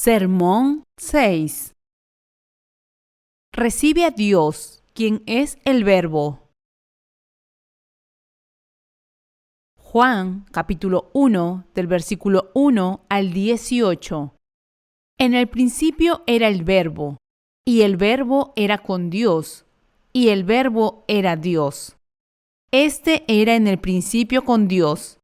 Sermón 6. Recibe a Dios, quien es el Verbo. Juan, capítulo 1, del versículo 1 al 18. En el principio era el Verbo, y el Verbo era con Dios, y el Verbo era Dios. Este era en el principio con Dios.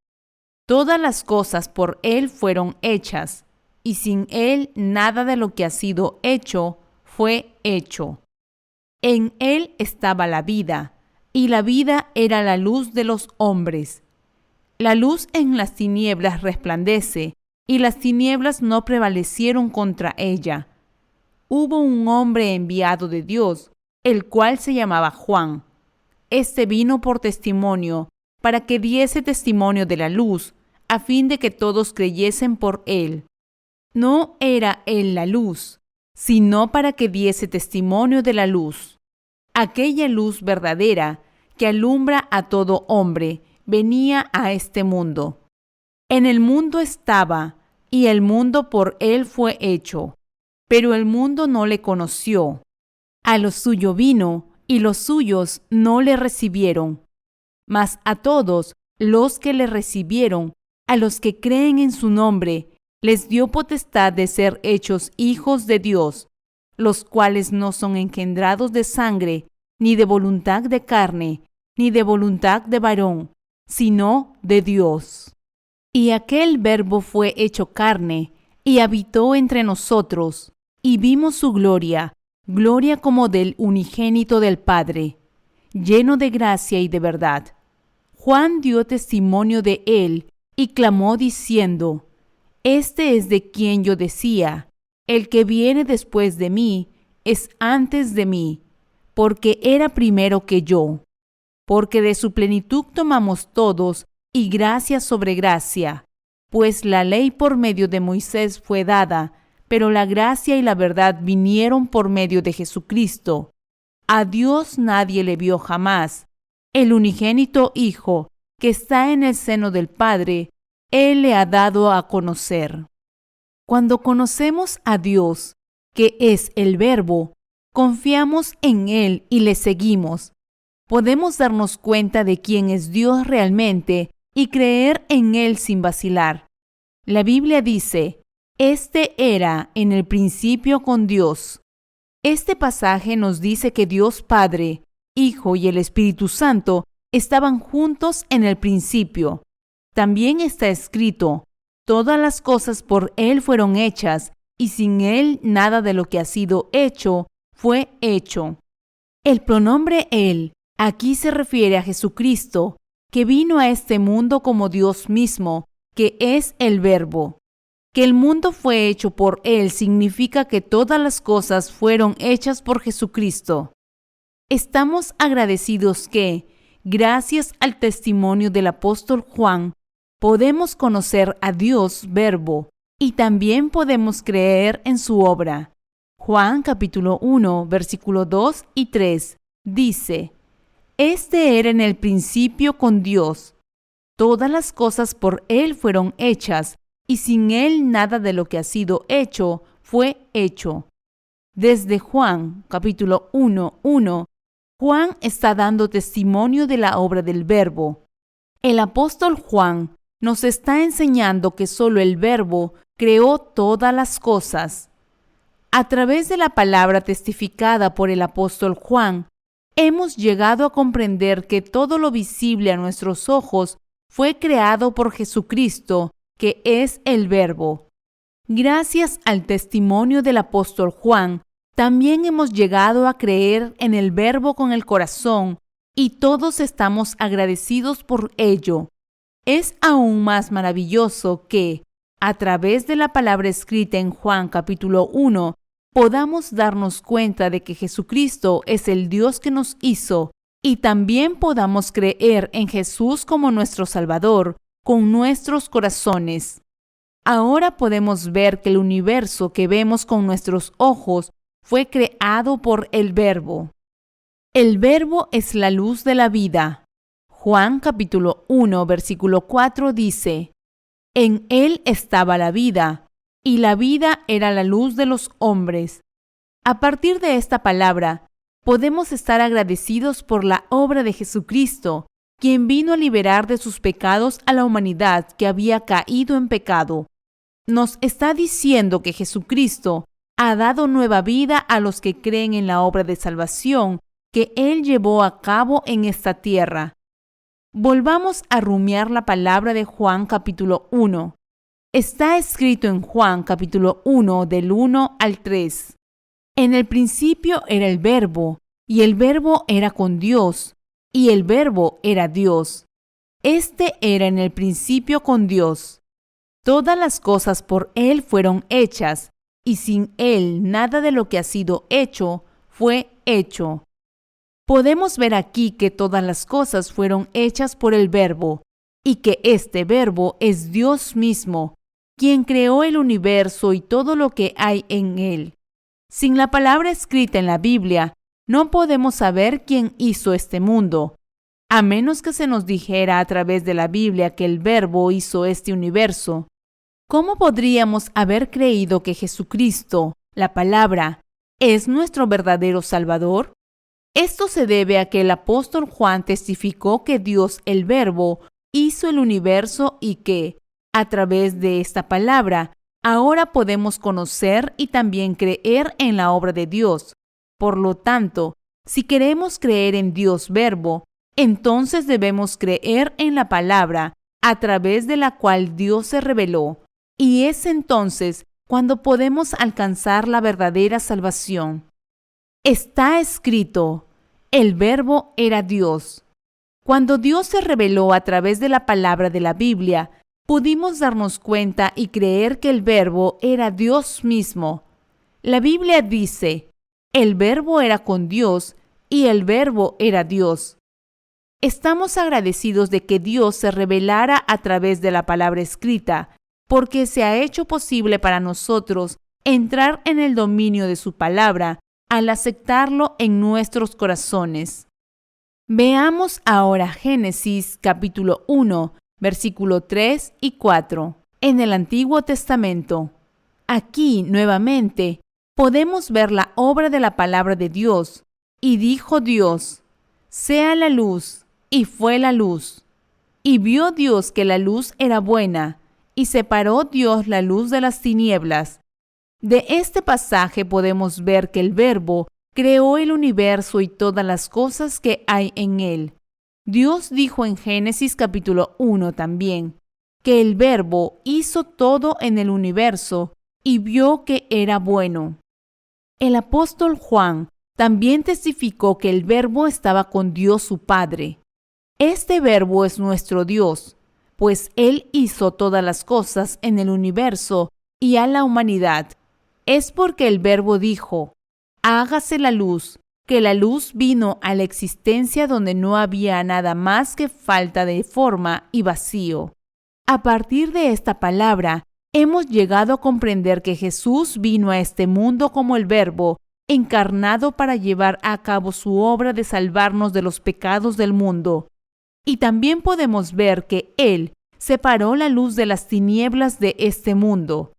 Todas las cosas por Él fueron hechas, y sin Él nada de lo que ha sido hecho fue hecho. En Él estaba la vida, y la vida era la luz de los hombres. La luz en las tinieblas resplandece, y las tinieblas no prevalecieron contra ella. Hubo un hombre enviado de Dios, el cual se llamaba Juan. Este vino por testimonio, para que diese testimonio de la luz, a fin de que todos creyesen por él. No era él la luz, sino para que diese testimonio de la luz. Aquella luz verdadera que alumbra a todo hombre venía a este mundo. En el mundo estaba, y el mundo por él fue hecho, pero el mundo no le conoció. A lo suyo vino, y los suyos no le recibieron. Mas a todos los que le recibieron, a los que creen en su nombre, les dio potestad de ser hechos hijos de Dios, los cuales no son engendrados de sangre, ni de voluntad de carne, ni de voluntad de varón, sino de Dios. Y aquel Verbo fue hecho carne, y habitó entre nosotros, y vimos su gloria, gloria como del unigénito del Padre, lleno de gracia y de verdad. Juan dio testimonio de él, y clamó diciendo: Este es de quien yo decía, el que viene después de mí es antes de mí, porque era primero que yo. Porque de su plenitud tomamos todos, y gracia sobre gracia. Pues la ley por medio de Moisés fue dada, pero la gracia y la verdad vinieron por medio de Jesucristo. A Dios nadie le vio jamás. El unigénito Hijo, que está en el seno del Padre, Él le ha dado a conocer. Cuando conocemos a Dios, que es el Verbo, confiamos en Él y le seguimos. Podemos darnos cuenta de quién es Dios realmente y creer en Él sin vacilar. La Biblia dice: Este era en el principio con Dios. Este pasaje nos dice que Dios Padre, Hijo y el Espíritu Santo estaban juntos en el principio. También está escrito: Todas las cosas por Él fueron hechas, y sin Él nada de lo que ha sido hecho fue hecho. El pronombre Él aquí se refiere a Jesucristo, que vino a este mundo como Dios mismo, que es el Verbo. Que el mundo fue hecho por Él significa que todas las cosas fueron hechas por Jesucristo. Estamos agradecidos que, gracias al testimonio del apóstol Juan, podemos conocer a Dios Verbo y también podemos creer en su obra. Juan capítulo 1, versículo 2 y 3 dice: Este era en el principio con Dios. Todas las cosas por Él fueron hechas, y sin Él nada de lo que ha sido hecho fue hecho. Desde Juan capítulo 1, Juan está dando testimonio de la obra del Verbo. El apóstol Juan nos está enseñando que solo el Verbo creó todas las cosas. A través de la palabra testificada por el apóstol Juan, hemos llegado a comprender que todo lo visible a nuestros ojos fue creado por Jesucristo, que es el Verbo. Gracias al testimonio del apóstol Juan, también hemos llegado a creer en el Verbo con el corazón, y todos estamos agradecidos por ello. Es aún más maravilloso que, a través de la palabra escrita en Juan capítulo 1, podamos darnos cuenta de que Jesucristo es el Dios que nos hizo, y también podamos creer en Jesús como nuestro Salvador con nuestros corazones. Ahora podemos ver que el universo que vemos con nuestros ojos fue creado por el Verbo. El Verbo es la luz de la vida. Juan capítulo 1, versículo 4 dice: En Él estaba la vida, y la vida era la luz de los hombres. A partir de esta palabra, podemos estar agradecidos por la obra de Jesucristo, quien vino a liberar de sus pecados a la humanidad que había caído en pecado. Nos está diciendo que Jesucristo ha dado nueva vida a los que creen en la obra de salvación que Él llevó a cabo en esta tierra. Volvamos a rumiar la palabra de Juan capítulo 1. Está escrito en Juan capítulo 1 del 1 al 3. En el principio era el Verbo, y el Verbo era con Dios, y el Verbo era Dios. Este era en el principio con Dios. Todas las cosas por Él fueron hechas, y sin Él nada de lo que ha sido hecho fue hecho. Podemos ver aquí que todas las cosas fueron hechas por el Verbo, y que este Verbo es Dios mismo, quien creó el universo y todo lo que hay en él. Sin la palabra escrita en la Biblia, no podemos saber quién hizo este mundo, a menos que se nos dijera a través de la Biblia que el Verbo hizo este universo. ¿Cómo podríamos haber creído que Jesucristo, la palabra, es nuestro verdadero Salvador? Esto se debe a que el apóstol Juan testificó que Dios, el Verbo, hizo el universo y que, a través de esta palabra, ahora podemos conocer y también creer en la obra de Dios. Por lo tanto, si queremos creer en Dios Verbo, entonces debemos creer en la palabra, a través de la cual Dios se reveló. Y es entonces cuando podemos alcanzar la verdadera salvación. Está escrito, el Verbo era Dios. Cuando Dios se reveló a través de la palabra de la Biblia, pudimos darnos cuenta y creer que el Verbo era Dios mismo. La Biblia dice, el Verbo era con Dios y el Verbo era Dios. Estamos agradecidos de que Dios se revelara a través de la palabra escrita, porque se ha hecho posible para nosotros entrar en el dominio de su palabra al aceptarlo en nuestros corazones. Veamos ahora Génesis capítulo 1, versículo 3 y 4, en el Antiguo Testamento. Aquí, nuevamente, podemos ver la obra de la palabra de Dios. Y dijo Dios, sea la luz, y fue la luz. Y vio Dios que la luz era buena, y separó Dios la luz de las tinieblas. De este pasaje podemos ver que el Verbo creó el universo y todas las cosas que hay en él. Dios dijo en Génesis capítulo 1 también, que el Verbo hizo todo en el universo y vio que era bueno. El apóstol Juan también testificó que el Verbo estaba con Dios su Padre. Este Verbo es nuestro Dios, pues Él hizo todas las cosas en el universo y a la humanidad. Es porque el Verbo dijo, hágase la luz, que la luz vino a la existencia donde no había nada más que falta de forma y vacío. A partir de esta palabra, hemos llegado a comprender que Jesús vino a este mundo como el Verbo, encarnado para llevar a cabo su obra de salvarnos de los pecados del mundo. Y también podemos ver que Él separó la luz de las tinieblas de este mundo.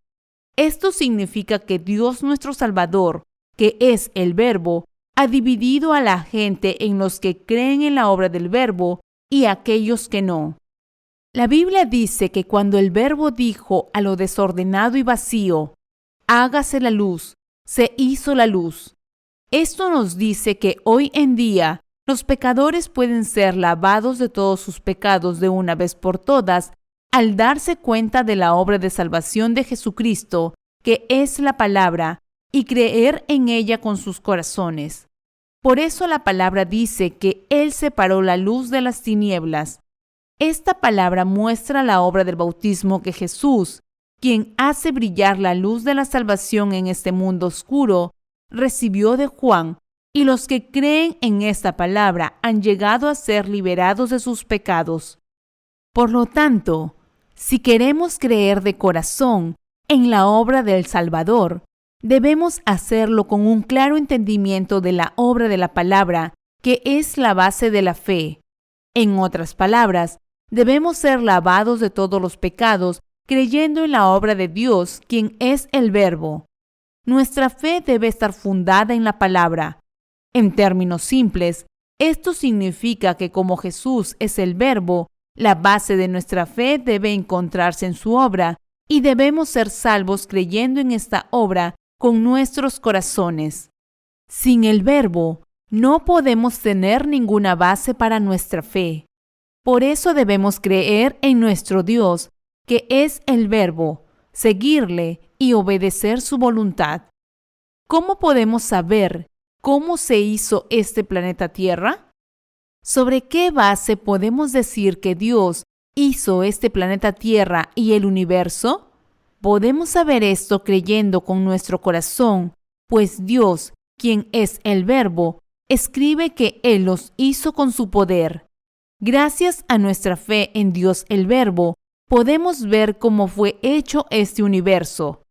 Esto significa que Dios nuestro Salvador, que es el Verbo, ha dividido a la gente en los que creen en la obra del Verbo y aquellos que no. La Biblia dice que cuando el Verbo dijo a lo desordenado y vacío, hágase la luz, se hizo la luz. Esto nos dice que hoy en día los pecadores pueden ser lavados de todos sus pecados de una vez por todas al darse cuenta de la obra de salvación de Jesucristo, que es la palabra, y creer en ella con sus corazones. Por eso la palabra dice que Él separó la luz de las tinieblas. Esta palabra muestra la obra del bautismo que Jesús, quien hace brillar la luz de la salvación en este mundo oscuro, recibió de Juan, y los que creen en esta palabra han llegado a ser liberados de sus pecados. Por lo tanto, si queremos creer de corazón en la obra del Salvador, debemos hacerlo con un claro entendimiento de la obra de la palabra, que es la base de la fe. En otras palabras, debemos ser lavados de todos los pecados creyendo en la obra de Dios, quien es el Verbo. Nuestra fe debe estar fundada en la palabra. En términos simples, esto significa que como Jesús es el Verbo, la base de nuestra fe debe encontrarse en su obra y debemos ser salvos creyendo en esta obra con nuestros corazones. Sin el Verbo, no podemos tener ninguna base para nuestra fe. Por eso debemos creer en nuestro Dios, que es el Verbo, seguirle y obedecer su voluntad. ¿Cómo podemos saber cómo se hizo este planeta Tierra? ¿Sobre qué base podemos decir que Dios hizo este planeta Tierra y el universo? Podemos saber esto creyendo con nuestro corazón, pues Dios, quien es el Verbo, escribe que Él los hizo con su poder. Gracias a nuestra fe en Dios el Verbo, podemos ver cómo fue hecho este universo.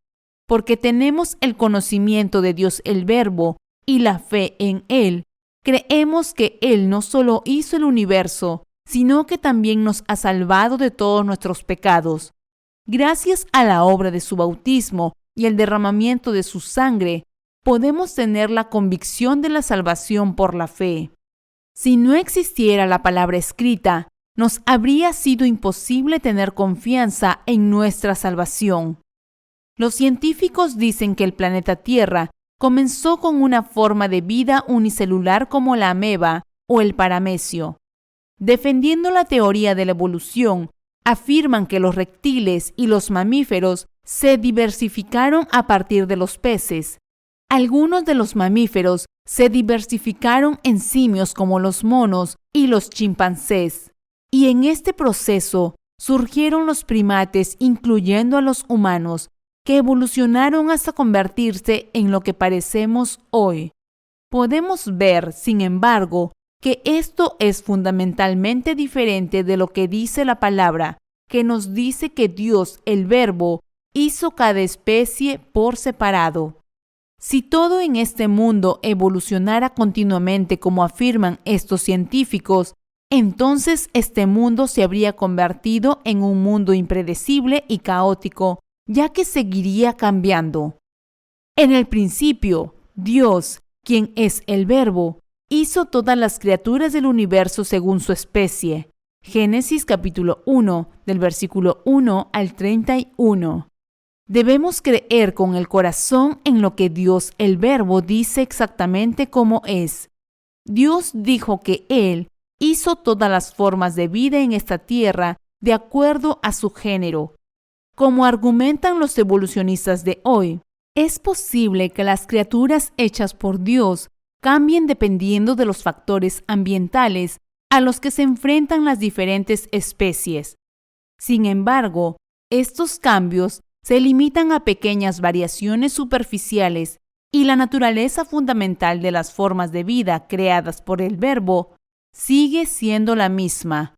Porque tenemos el conocimiento de Dios el Verbo y la fe en Él, creemos que Él no solo hizo el universo, sino que también nos ha salvado de todos nuestros pecados. Gracias a la obra de su bautismo y el derramamiento de su sangre, podemos tener la convicción de la salvación por la fe. Si no existiera la palabra escrita, nos habría sido imposible tener confianza en nuestra salvación. Los científicos dicen que el planeta Tierra comenzó con una forma de vida unicelular como la ameba o el paramecio. Defendiendo la teoría de la evolución, afirman que los reptiles y los mamíferos se diversificaron a partir de los peces. Algunos de los mamíferos se diversificaron en simios como los monos y los chimpancés. Y en este proceso surgieron los primates, incluyendo a los humanos, que evolucionaron hasta convertirse en lo que parecemos hoy. Podemos ver, sin embargo, que esto es fundamentalmente diferente de lo que dice la palabra, que nos dice que Dios, el Verbo, hizo cada especie por separado. Si todo en este mundo evolucionara continuamente como afirman estos científicos, entonces este mundo se habría convertido en un mundo impredecible y caótico, ya que seguiría cambiando. En el principio, Dios, quien es el Verbo, hizo todas las criaturas del universo según su especie. Génesis capítulo 1, del versículo 1 al 31. Debemos creer con el corazón en lo que Dios, el Verbo, dice exactamente como es. Dios dijo que Él hizo todas las formas de vida en esta tierra de acuerdo a su género. Como argumentan los evolucionistas de hoy, es posible que las criaturas hechas por Dios cambien dependiendo de los factores ambientales a los que se enfrentan las diferentes especies. Sin embargo, estos cambios se limitan a pequeñas variaciones superficiales y la naturaleza fundamental de las formas de vida creadas por el Verbo sigue siendo la misma.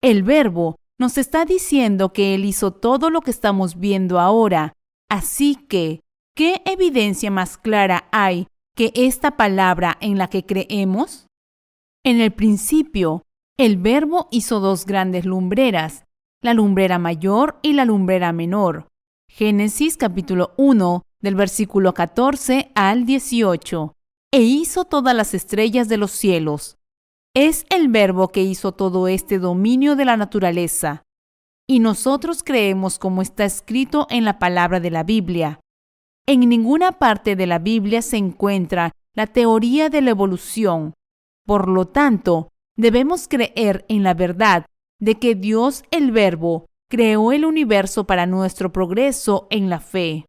El Verbo nos está diciendo que Él hizo todo lo que estamos viendo ahora, así que, ¿qué evidencia más clara hay que esta palabra en la que creemos? En el principio, el Verbo hizo dos grandes lumbreras, la lumbrera mayor y la lumbrera menor. Génesis capítulo 1, del versículo 14 al 18. E hizo todas las estrellas de los cielos. Es el Verbo que hizo todo este dominio de la naturaleza. Y nosotros creemos como está escrito en la palabra de la Biblia. En ninguna parte de la Biblia se encuentra la teoría de la evolución. Por lo tanto, debemos creer en la verdad de que Dios, el Verbo, creó el universo para nuestro progreso en la fe.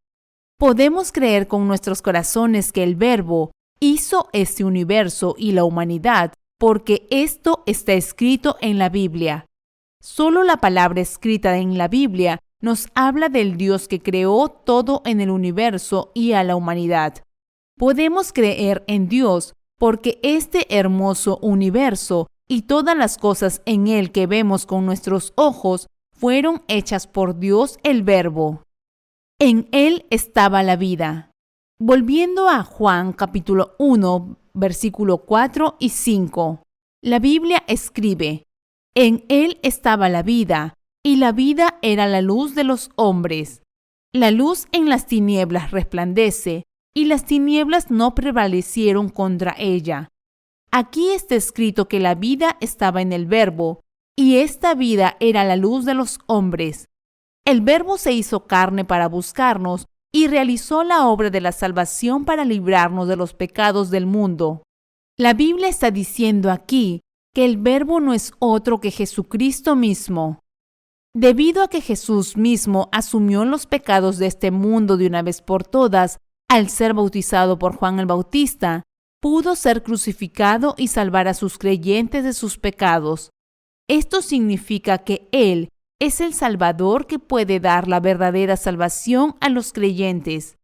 Podemos creer con nuestros corazones que el Verbo hizo este universo y la humanidad porque esto está escrito en la Biblia. Solo la palabra escrita en la Biblia nos habla del Dios que creó todo en el universo y a la humanidad. Podemos creer en Dios porque este hermoso universo y todas las cosas en él que vemos con nuestros ojos fueron hechas por Dios el Verbo. En él estaba la vida. Volviendo a Juan capítulo 1, versículo 4 y 5, la Biblia escribe: En él estaba la vida, y la vida era la luz de los hombres. La luz en las tinieblas resplandece, y las tinieblas no prevalecieron contra ella. Aquí está escrito que la vida estaba en el Verbo, y esta vida era la luz de los hombres. El Verbo se hizo carne para buscarnos y realizó la obra de la salvación para librarnos de los pecados del mundo. La Biblia está diciendo aquí que el Verbo no es otro que Jesucristo mismo. Debido a que Jesús mismo asumió los pecados de este mundo de una vez por todas, al ser bautizado por Juan el Bautista, pudo ser crucificado y salvar a sus creyentes de sus pecados. Esto significa que Él es el Salvador que puede dar la verdadera salvación a los creyentes.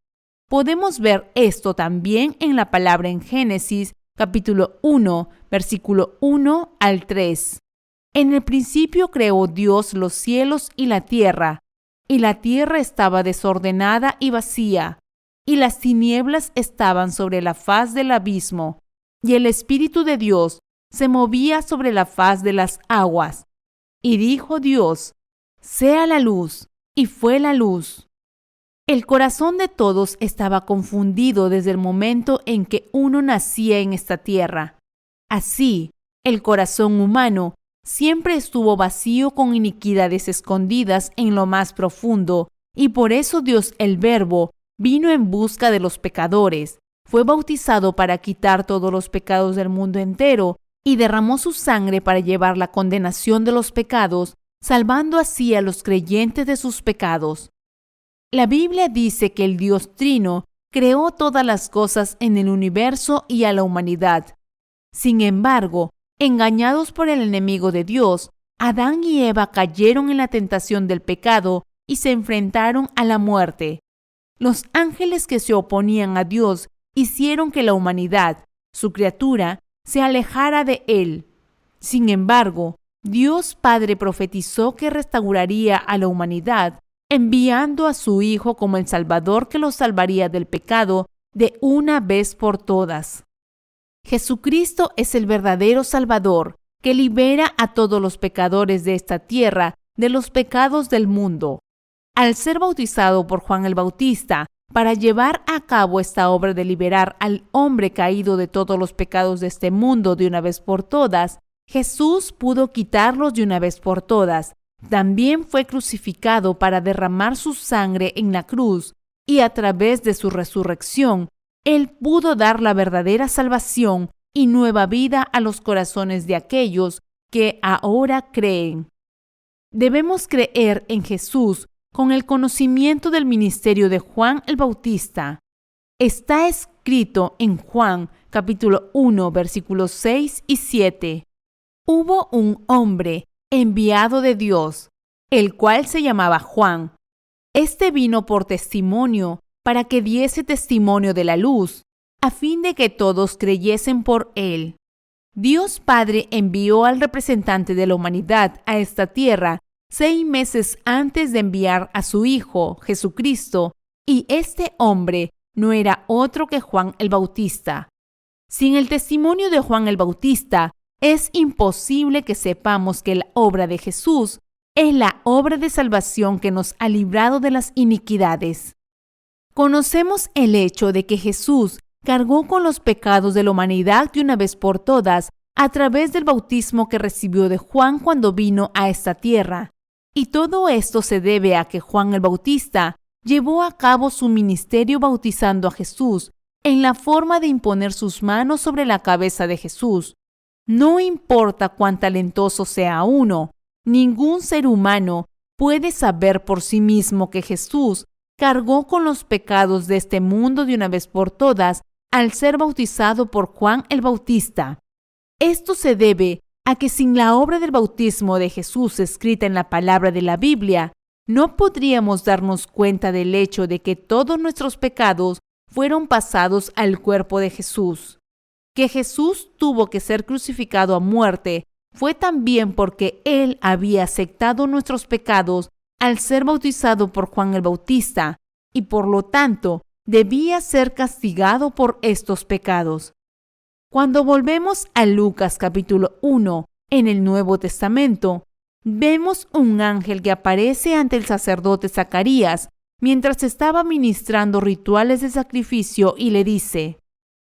Podemos ver esto también en la palabra en Génesis, capítulo 1, versículo 1 al 3. En el principio creó Dios los cielos y la tierra estaba desordenada y vacía, y las tinieblas estaban sobre la faz del abismo, y el Espíritu de Dios se movía sobre la faz de las aguas. Y dijo Dios: «Sea la luz», y fue la luz. El corazón de todos estaba confundido desde el momento en que uno nacía en esta tierra. Así, el corazón humano siempre estuvo vacío con iniquidades escondidas en lo más profundo, y por eso Dios el Verbo vino en busca de los pecadores, fue bautizado para quitar todos los pecados del mundo entero y derramó su sangre para llevar la condenación de los pecados, salvando así a los creyentes de sus pecados. La Biblia dice que el Dios Trino creó todas las cosas en el universo y a la humanidad. Sin embargo, engañados por el enemigo de Dios, Adán y Eva cayeron en la tentación del pecado y se enfrentaron a la muerte. Los ángeles que se oponían a Dios hicieron que la humanidad, su criatura, se alejara de Él. Sin embargo, Dios Padre profetizó que restauraría a la humanidad, enviando a su Hijo como el Salvador que los salvaría del pecado de una vez por todas. Jesucristo es el verdadero Salvador que libera a todos los pecadores de esta tierra de los pecados del mundo. Al ser bautizado por Juan el Bautista para llevar a cabo esta obra de liberar al hombre caído de todos los pecados de este mundo de una vez por todas, Jesús pudo quitarlos de una vez por todas. También fue crucificado para derramar su sangre en la cruz y a través de su resurrección, Él pudo dar la verdadera salvación y nueva vida a los corazones de aquellos que ahora creen. Debemos creer en Jesús con el conocimiento del ministerio de Juan el Bautista. Está escrito en Juan capítulo 1, versículos 6 y 7. Hubo un hombre enviado de Dios, el cual se llamaba Juan. Este vino por testimonio, para que diese testimonio de la luz, a fin de que todos creyesen por él. Dios Padre envió al representante de la humanidad a esta tierra 6 meses antes de enviar a su Hijo, Jesucristo, y este hombre no era otro que Juan el Bautista. Sin el testimonio de Juan el Bautista, es imposible que sepamos que la obra de Jesús es la obra de salvación que nos ha librado de las iniquidades. Conocemos el hecho de que Jesús cargó con los pecados de la humanidad de una vez por todas a través del bautismo que recibió de Juan cuando vino a esta tierra. Y todo esto se debe a que Juan el Bautista llevó a cabo su ministerio bautizando a Jesús en la forma de imponer sus manos sobre la cabeza de Jesús. No importa cuán talentoso sea uno, ningún ser humano puede saber por sí mismo que Jesús cargó con los pecados de este mundo de una vez por todas al ser bautizado por Juan el Bautista. Esto se debe a que sin la obra del bautismo de Jesús escrita en la palabra de la Biblia, no podríamos darnos cuenta del hecho de que todos nuestros pecados fueron pasados al cuerpo de Jesús. Que Jesús tuvo que ser crucificado a muerte fue también porque Él había aceptado nuestros pecados al ser bautizado por Juan el Bautista y por lo tanto debía ser castigado por estos pecados. Cuando volvemos a Lucas capítulo 1 en el Nuevo Testamento, vemos un ángel que aparece ante el sacerdote Zacarías mientras estaba ministrando rituales de sacrificio y le dice: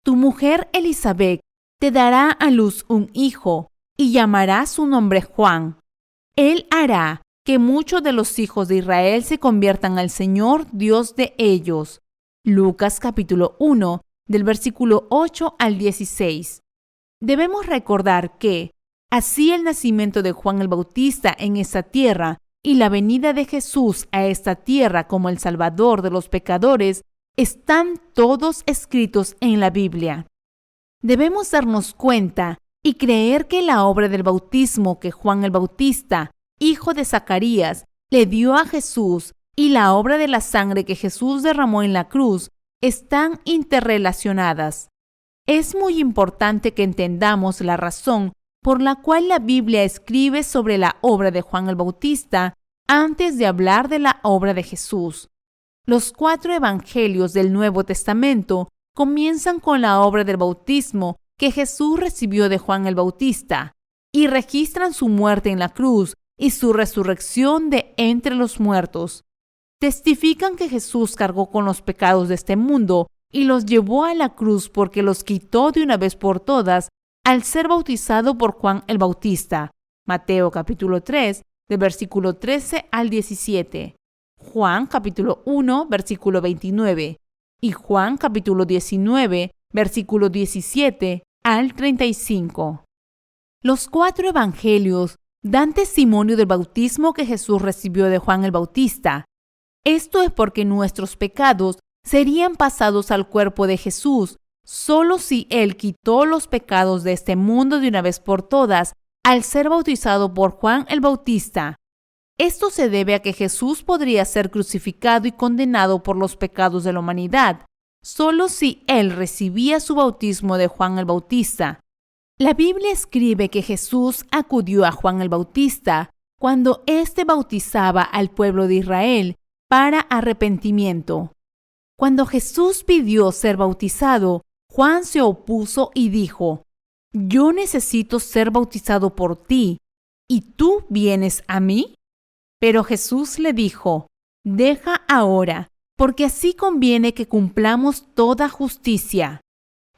«Tu mujer Elizabeth te dará a luz un hijo y llamará su nombre Juan. Él hará que muchos de los hijos de Israel se conviertan al Señor, Dios de ellos». Lucas capítulo 1, del versículo 8 al 16. Debemos recordar que así el nacimiento de Juan el Bautista en esta tierra y la venida de Jesús a esta tierra como el Salvador de los pecadores están todos escritos en la Biblia. Debemos darnos cuenta y creer que la obra del bautismo que Juan el Bautista, hijo de Zacarías, le dio a Jesús y la obra de la sangre que Jesús derramó en la cruz están interrelacionadas. Es muy importante que entendamos la razón por la cual la Biblia escribe sobre la obra de Juan el Bautista antes de hablar de la obra de Jesús. Los 4 evangelios del Nuevo Testamento comienzan con la obra del bautismo que Jesús recibió de Juan el Bautista y registran su muerte en la cruz y su resurrección de entre los muertos. Testifican que Jesús cargó con los pecados de este mundo y los llevó a la cruz porque los quitó de una vez por todas al ser bautizado por Juan el Bautista. Mateo capítulo 3, del versículo 13 al 17. Juan capítulo 1, versículo 29. Y Juan capítulo 19, versículo 17 al 35. Los 4 evangelios dan testimonio del bautismo que Jesús recibió de Juan el Bautista. Esto es porque nuestros pecados serían pasados al cuerpo de Jesús solo si Él quitó los pecados de este mundo de una vez por todas al ser bautizado por Juan el Bautista. Esto se debe a que Jesús podría ser crucificado y condenado por los pecados de la humanidad solo si Él recibía su bautismo de Juan el Bautista. La Biblia escribe que Jesús acudió a Juan el Bautista cuando éste bautizaba al pueblo de Israel para arrepentimiento. Cuando Jesús pidió ser bautizado, Juan se opuso y dijo: «Yo necesito ser bautizado por ti, ¿y tú vienes a mí?». Pero Jesús le dijo: «Deja ahora, porque así conviene que cumplamos toda justicia».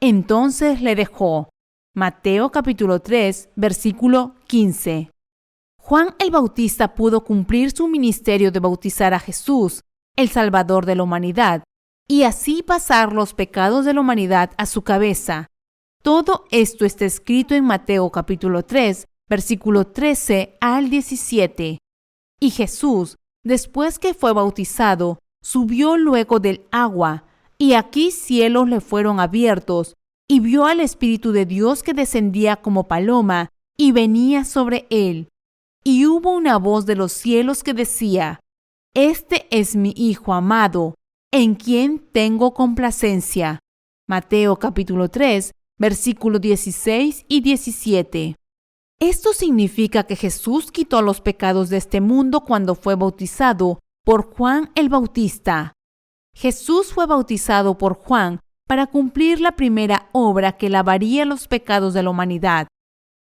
Entonces le dejó. Mateo capítulo 3, versículo 15. Juan el Bautista pudo cumplir su ministerio de bautizar a Jesús, el Salvador de la humanidad, y así pasar los pecados de la humanidad a su cabeza. Todo esto está escrito en Mateo capítulo 3, versículo 13 al 17. Y Jesús, después que fue bautizado, subió luego del agua, y aquí cielos le fueron abiertos, y vio al Espíritu de Dios que descendía como paloma y venía sobre él. Y hubo una voz de los cielos que decía: «Este es mi Hijo amado, en quien tengo complacencia». Mateo capítulo 3, versículos 16 y 17. Esto significa que Jesús quitó los pecados de este mundo cuando fue bautizado por Juan el Bautista. Jesús fue bautizado por Juan para cumplir la primera obra que lavaría los pecados de la humanidad.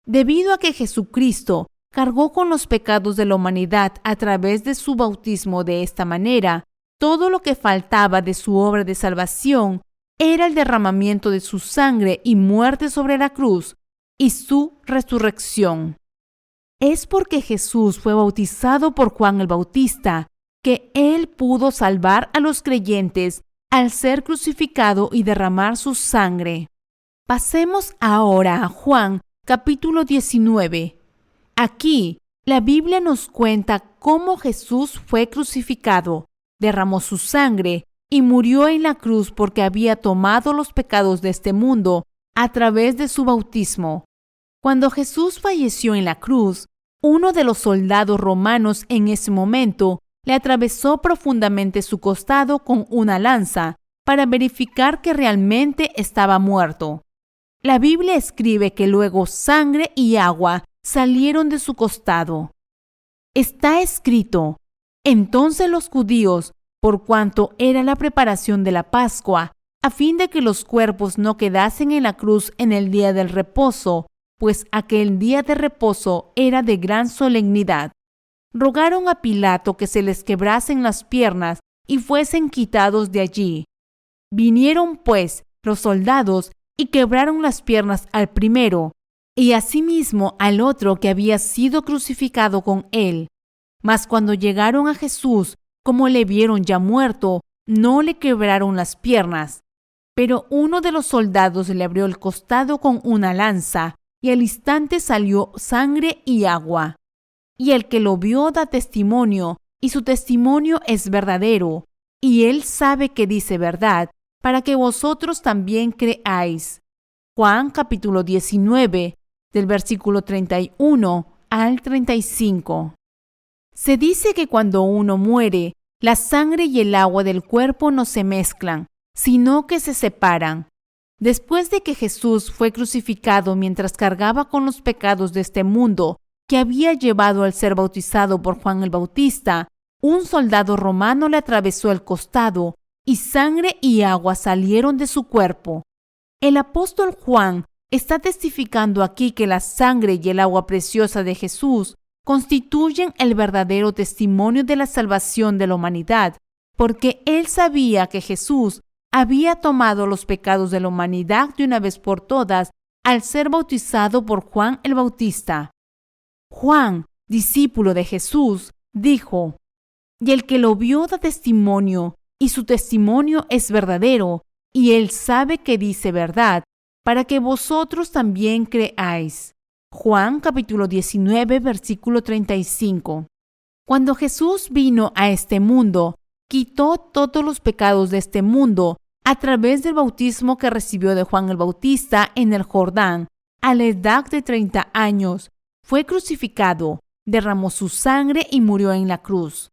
Debido a que Jesucristo cargó con los pecados de la humanidad a través de su bautismo de esta manera, todo lo que faltaba de su obra de salvación era el derramamiento de su sangre y muerte sobre la cruz y su resurrección. Es porque Jesús fue bautizado por Juan el Bautista que Él pudo salvar a los creyentes al ser crucificado y derramar su sangre. Pasemos ahora a Juan capítulo 19. Aquí, la Biblia nos cuenta cómo Jesús fue crucificado, derramó su sangre y murió en la cruz porque había tomado los pecados de este mundo a través de su bautismo. Cuando Jesús falleció en la cruz, uno de los soldados romanos en ese momento le atravesó profundamente su costado con una lanza para verificar que realmente estaba muerto. La Biblia escribe que luego sangre y agua salieron de su costado. Está escrito: «Entonces los judíos, por cuanto era la preparación de la Pascua, a fin de que los cuerpos no quedasen en la cruz en el día del reposo, pues aquel día de reposo era de gran solemnidad». rogaron a Pilato que se les quebrasen las piernas y fuesen quitados de allí. Vinieron, pues, los soldados y quebraron las piernas al primero, y asimismo al otro que había sido crucificado con él. Mas cuando llegaron a Jesús, como le vieron ya muerto, no le quebraron las piernas. Pero uno de los soldados le abrió el costado con una lanza, y al instante salió sangre y agua. Y el que lo vio da testimonio, y su testimonio es verdadero, y él sabe que dice verdad, para que vosotros también creáis. Juan capítulo 19, del versículo 31 al 35. Se dice que cuando uno muere, la sangre y el agua del cuerpo no se mezclan, sino que se separan. Después de que Jesús fue crucificado mientras cargaba con los pecados de este mundo, que había llevado al ser bautizado por Juan el Bautista, un soldado romano le atravesó el costado y sangre y agua salieron de su cuerpo. El apóstol Juan está testificando aquí que la sangre y el agua preciosa de Jesús constituyen el verdadero testimonio de la salvación de la humanidad, porque él sabía que Jesús había tomado los pecados de la humanidad de una vez por todas al ser bautizado por Juan el Bautista. Juan, discípulo de Jesús, dijo: «Y el que lo vio da testimonio, y su testimonio es verdadero, y él sabe que dice verdad, para que vosotros también creáis». Juan capítulo 19, versículo 35. Cuando Jesús vino a este mundo, quitó todos los pecados de este mundo a través del bautismo que recibió de Juan el Bautista en el Jordán, a la edad de 30 años. Fue crucificado, derramó su sangre y murió en la cruz.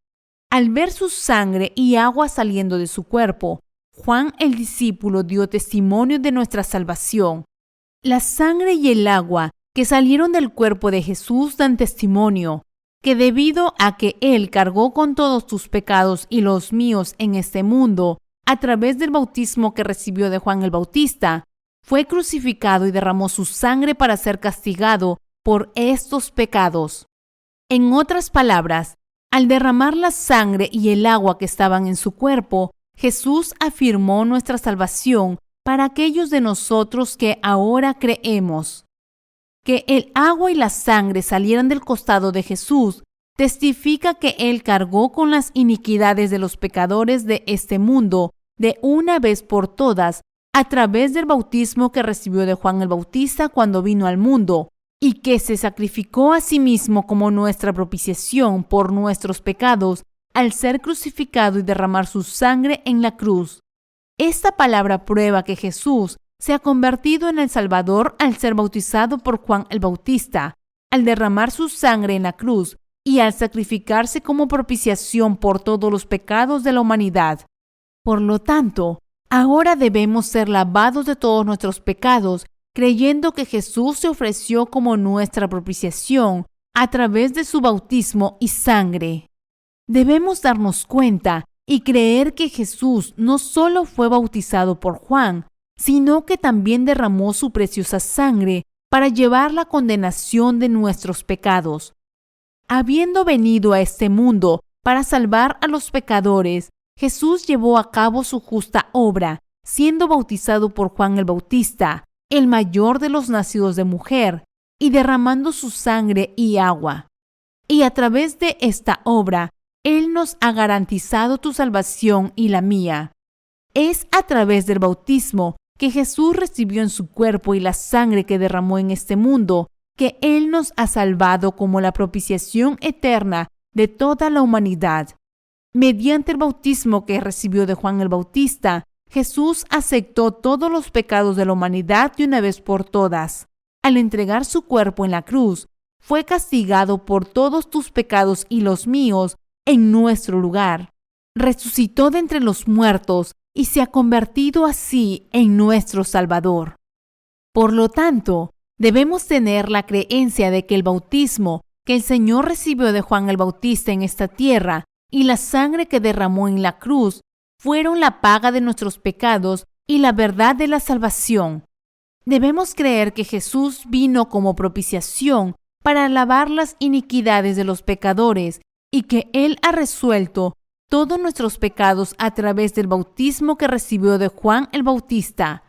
Al ver su sangre y agua saliendo de su cuerpo, Juan el discípulo dio testimonio de nuestra salvación. La sangre y el agua que salieron del cuerpo de Jesús dan testimonio que debido a que Él cargó con todos tus pecados y los míos en este mundo, a través del bautismo que recibió de Juan el Bautista, fue crucificado y derramó su sangre para ser castigado por estos pecados. En otras palabras, al derramar la sangre y el agua que estaban en su cuerpo, Jesús afirmó nuestra salvación para aquellos de nosotros que ahora creemos. Que el agua y la sangre salieran del costado de Jesús testifica que Él cargó con las iniquidades de los pecadores de este mundo de una vez por todas a través del bautismo que recibió de Juan el Bautista cuando vino al mundo, y que se sacrificó a sí mismo como nuestra propiciación por nuestros pecados al ser crucificado y derramar su sangre en la cruz. Esta palabra prueba que Jesús se ha convertido en el Salvador al ser bautizado por Juan el Bautista, al derramar su sangre en la cruz y al sacrificarse como propiciación por todos los pecados de la humanidad. Por lo tanto, ahora debemos ser lavados de todos nuestros pecados, creyendo que Jesús se ofreció como nuestra propiciación a través de su bautismo y sangre. Debemos darnos cuenta y creer que Jesús no solo fue bautizado por Juan, sino que también derramó su preciosa sangre para llevar la condenación de nuestros pecados. Habiendo venido a este mundo para salvar a los pecadores, Jesús llevó a cabo su justa obra, siendo bautizado por Juan el Bautista, el mayor de los nacidos de mujer, y derramando su sangre y agua. Y a través de esta obra, Él nos ha garantizado tu salvación y la mía. Es a través del bautismo que Jesús recibió en su cuerpo y la sangre que derramó en este mundo, que Él nos ha salvado como la propiciación eterna de toda la humanidad. Mediante el bautismo que recibió de Juan el Bautista, Jesús aceptó todos los pecados de la humanidad de una vez por todas. Al entregar su cuerpo en la cruz, fue castigado por todos tus pecados y los míos en nuestro lugar. Resucitó de entre los muertos y se ha convertido así en nuestro Salvador. Por lo tanto, debemos tener la creencia de que el bautismo que el Señor recibió de Juan el Bautista en esta tierra y la sangre que derramó en la cruz fueron la paga de nuestros pecados y la verdad de la salvación. Debemos creer que Jesús vino como propiciación para lavar las iniquidades de los pecadores y que Él ha resuelto todos nuestros pecados a través del bautismo que recibió de Juan el Bautista.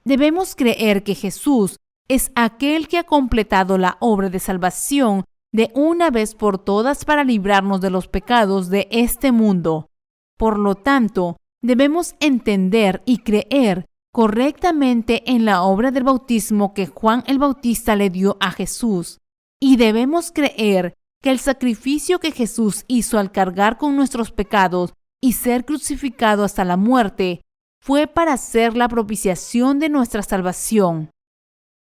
Debemos creer que Jesús es aquel que ha completado la obra de salvación de una vez por todas para librarnos de los pecados de este mundo. Por lo tanto, debemos entender y creer correctamente en la obra del bautismo que Juan el Bautista le dio a Jesús. Y debemos creer que el sacrificio que Jesús hizo al cargar con nuestros pecados y ser crucificado hasta la muerte fue para hacer la propiciación de nuestra salvación.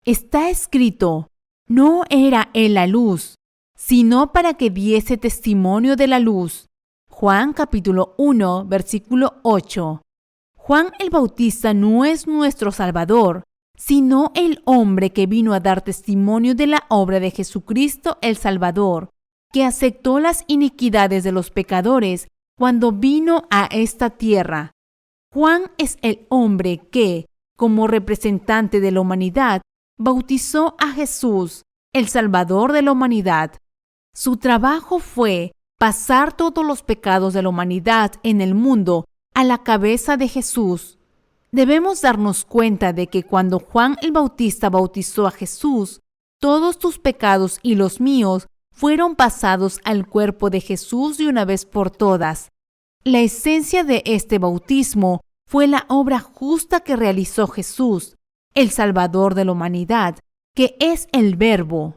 Está escrito, no era Él la luz, sino para que diese testimonio de la luz. Juan capítulo 1, versículo 8. Juan el Bautista no es nuestro Salvador, sino el hombre que vino a dar testimonio de la obra de Jesucristo el Salvador, que aceptó las iniquidades de los pecadores cuando vino a esta tierra. Juan es el hombre que, como representante de la humanidad, bautizó a Jesús, el Salvador de la humanidad. Su trabajo fue pasar todos los pecados de la humanidad en el mundo a la cabeza de Jesús. Debemos darnos cuenta de que cuando Juan el Bautista bautizó a Jesús, todos tus pecados y los míos fueron pasados al cuerpo de Jesús de una vez por todas. La esencia de este bautismo fue la obra justa que realizó Jesús, el Salvador de la humanidad, que es el Verbo.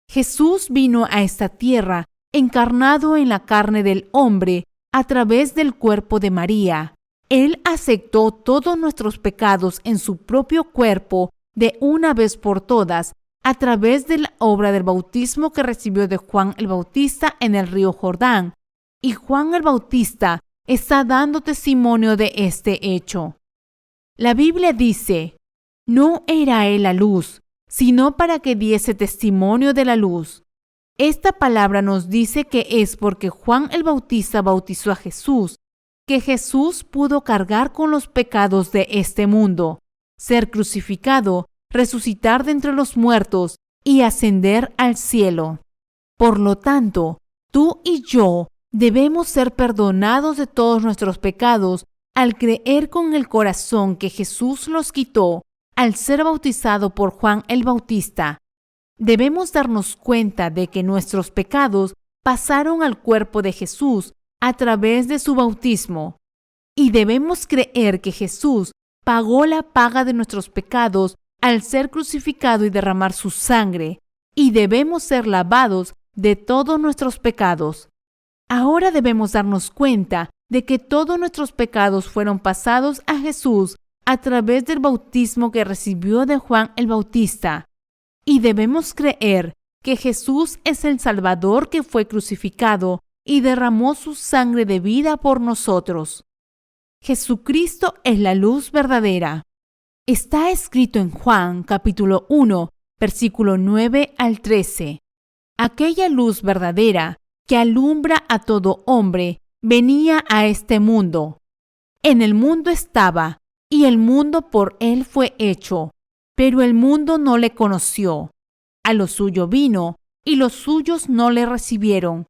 Jesús vino a esta tierra encarnado en la carne del hombre a través del cuerpo de María. Él aceptó todos nuestros pecados en su propio cuerpo de una vez por todas a través de la obra del bautismo que recibió de Juan el Bautista en el río Jordán. Y Juan el Bautista está dando testimonio de este hecho. La Biblia dice, no era Él la luz, sino para que diese testimonio de la luz. Esta palabra nos dice que es porque Juan el Bautista bautizó a Jesús, que Jesús pudo cargar con los pecados de este mundo, ser crucificado, resucitar de entre los muertos y ascender al cielo. Por lo tanto, tú y yo debemos ser perdonados de todos nuestros pecados al creer con el corazón que Jesús los quitó al ser bautizado por Juan el Bautista. Debemos darnos cuenta de que nuestros pecados pasaron al cuerpo de Jesús a través de su bautismo. Y debemos creer que Jesús pagó la paga de nuestros pecados al ser crucificado y derramar su sangre, y debemos ser lavados de todos nuestros pecados. Ahora debemos darnos cuenta de que todos nuestros pecados fueron pasados a Jesús a través del bautismo que recibió de Juan el Bautista. Y debemos creer que Jesús es el Salvador que fue crucificado y derramó su sangre de vida por nosotros. Jesucristo es la luz verdadera. Está escrito en Juan capítulo 1, versículo 9 al 13. Aquella luz verdadera que alumbra a todo hombre venía a este mundo. En el mundo estaba, y el mundo por él fue hecho, pero el mundo no le conoció. A lo suyo vino, y los suyos no le recibieron.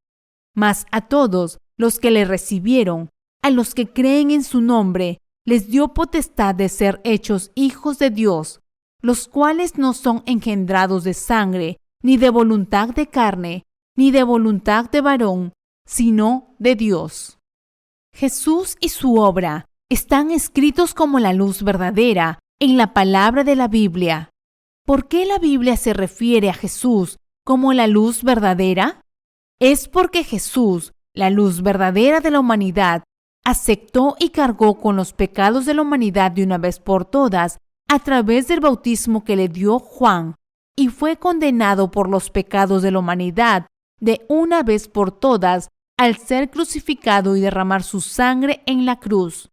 Mas a todos los que le recibieron, a los que creen en su nombre, les dio potestad de ser hechos hijos de Dios, los cuales no son engendrados de sangre, ni de voluntad de carne, ni de voluntad de varón, sino de Dios. Jesús y su obra están escritos como la luz verdadera en la palabra de la Biblia. ¿Por qué la Biblia se refiere a Jesús como la luz verdadera? Es porque Jesús, la luz verdadera de la humanidad, aceptó y cargó con los pecados de la humanidad de una vez por todas a través del bautismo que le dio Juan, y fue condenado por los pecados de la humanidad de una vez por todas al ser crucificado y derramar su sangre en la cruz.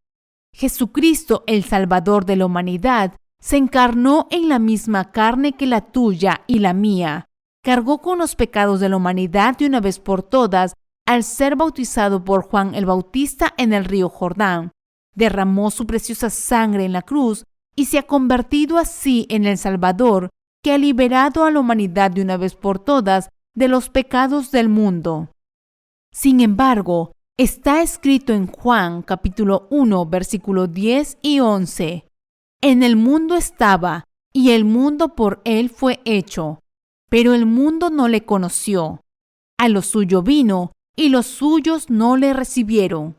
Jesucristo, el Salvador de la humanidad, se encarnó en la misma carne que la tuya y la mía. Cargó con los pecados de la humanidad de una vez por todas al ser bautizado por Juan el Bautista en el río Jordán. Derramó su preciosa sangre en la cruz y se ha convertido así en el Salvador que ha liberado a la humanidad de una vez por todas de los pecados del mundo. Sin embargo, está escrito en Juan capítulo 1, versículos 10 y 11. En el mundo estaba, y el mundo por él fue hecho, pero el mundo no le conoció. A lo suyo vino, y los suyos no le recibieron.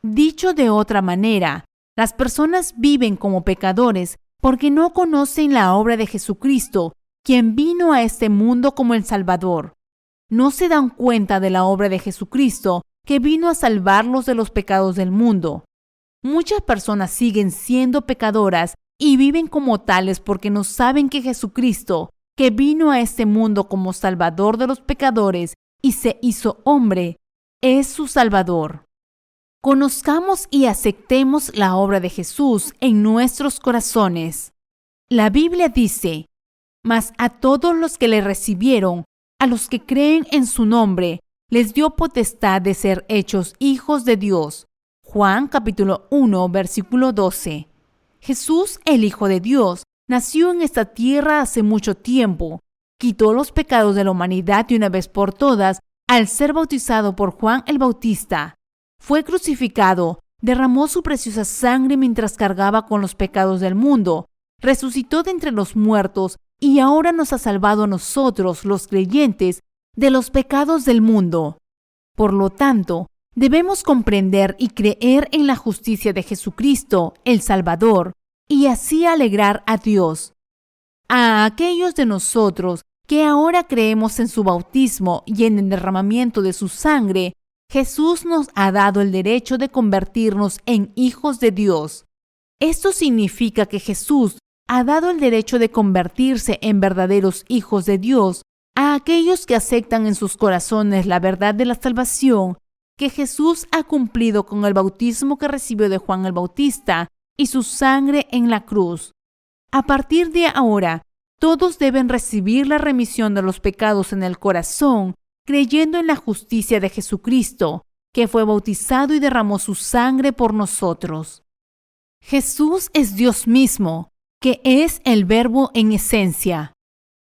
Dicho de otra manera, las personas viven como pecadores porque no conocen la obra de Jesucristo, quien vino a este mundo como el Salvador. No se dan cuenta de la obra de Jesucristo, que vino a salvarlos de los pecados del mundo. Muchas personas siguen siendo pecadoras y viven como tales porque no saben que Jesucristo, que vino a este mundo como Salvador de los pecadores y se hizo hombre, es su Salvador. Conozcamos y aceptemos la obra de Jesús en nuestros corazones. La Biblia dice: mas a todos los que le recibieron, a los que creen en su nombre, les dio potestad de ser hechos hijos de Dios. Juan capítulo 1, versículo 12. Jesús, el Hijo de Dios, nació en esta tierra hace mucho tiempo. Quitó los pecados de la humanidad de una vez por todas al ser bautizado por Juan el Bautista. Fue crucificado, derramó su preciosa sangre mientras cargaba con los pecados del mundo, resucitó de entre los muertos y ahora nos ha salvado a nosotros, los creyentes, de los pecados del mundo. Por lo tanto, debemos comprender y creer en la justicia de Jesucristo, el Salvador, y así alegrar a Dios. A aquellos de nosotros que ahora creemos en su bautismo y en el derramamiento de su sangre, Jesús nos ha dado el derecho de convertirnos en hijos de Dios. Esto significa que Jesús ha dado el derecho de convertirse en verdaderos hijos de Dios a aquellos que aceptan en sus corazones la verdad de la salvación que Jesús ha cumplido con el bautismo que recibió de Juan el Bautista y su sangre en la cruz. A partir de ahora, todos deben recibir la remisión de los pecados en el corazón, creyendo en la justicia de Jesucristo, que fue bautizado y derramó su sangre por nosotros. Jesús es Dios mismo, que es el Verbo en esencia.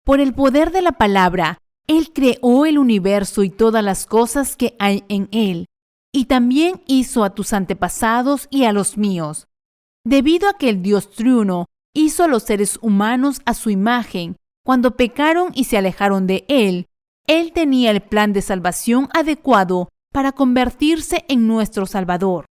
Por el poder de la palabra, Él creó el universo y todas las cosas que hay en él, y también hizo a tus antepasados y a los míos. Debido a que el Dios triuno hizo a los seres humanos a su imagen, cuando pecaron y se alejaron de Él, Él tenía el plan de salvación adecuado para convertirse en nuestro Salvador.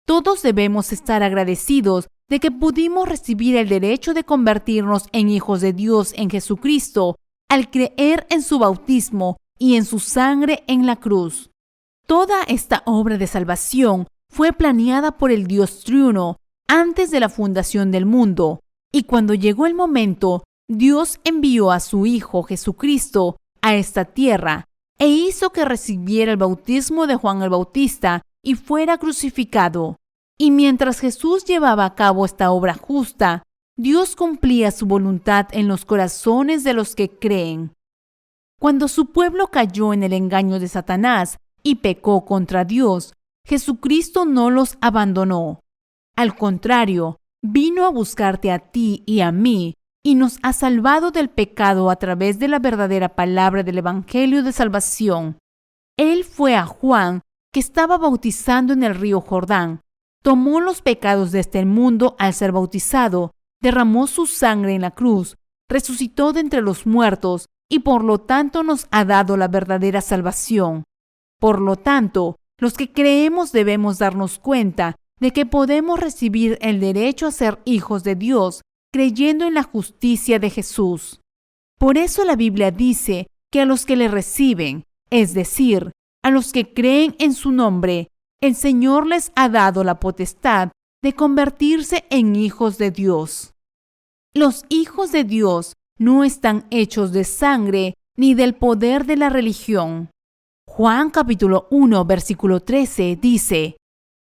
Todos debemos estar agradecidos de que pudimos recibir el derecho de convertirnos en hijos de Dios en Jesucristo al creer en su bautismo y en su sangre en la cruz. Toda esta obra de salvación fue planeada por el Dios triuno antes de la fundación del mundo, y cuando llegó el momento, Dios envió a su Hijo Jesucristo a esta tierra e hizo que recibiera el bautismo de Juan el Bautista y fuera crucificado. Y mientras Jesús llevaba a cabo esta obra justa, Dios cumplía su voluntad en los corazones de los que creen. Cuando su pueblo cayó en el engaño de Satanás y pecó contra Dios, Jesucristo no los abandonó. Al contrario, vino a buscarte a ti y a mí y nos ha salvado del pecado a través de la verdadera palabra del Evangelio de salvación. Él fue a Juan, que estaba bautizando en el río Jordán, tomó los pecados de este mundo al ser bautizado, derramó su sangre en la cruz, resucitó de entre los muertos y por lo tanto nos ha dado la verdadera salvación. Por lo tanto, los que creemos debemos darnos cuenta de que podemos recibir el derecho a ser hijos de Dios creyendo en la justicia de Jesús. Por eso la Biblia dice que a los que le reciben, es decir, a los que creen en su nombre, el Señor les ha dado la potestad de convertirse en hijos de Dios. Los hijos de Dios no están hechos de sangre ni del poder de la religión. Juan capítulo 1, versículo 13 dice: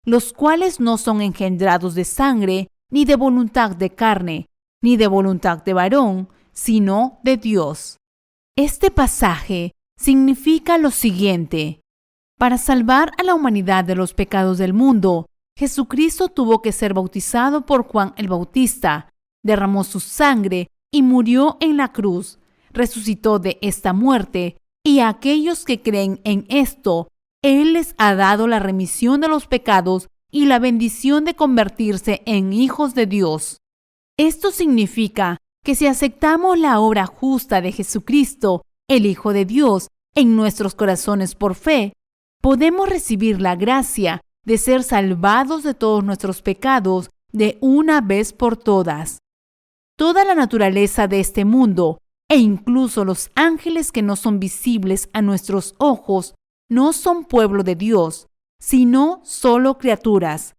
los cuales no son engendrados de sangre, ni de voluntad de carne, ni de voluntad de varón, sino de Dios. Este pasaje significa lo siguiente: para salvar a la humanidad de los pecados del mundo, Jesucristo tuvo que ser bautizado por Juan el Bautista, derramó su sangre y murió en la cruz, resucitó de esta muerte, y aquellos que creen en esto Él les ha dado la remisión de los pecados y la bendición de convertirse en hijos de Dios. Esto significa que si aceptamos la obra justa de Jesucristo, el Hijo de Dios, en nuestros corazones por fe, podemos recibir la gracia de ser salvados de todos nuestros pecados de una vez por todas. Toda la naturaleza de este mundo, e incluso los ángeles que no son visibles a nuestros ojos, no son pueblo de Dios, sino solo criaturas.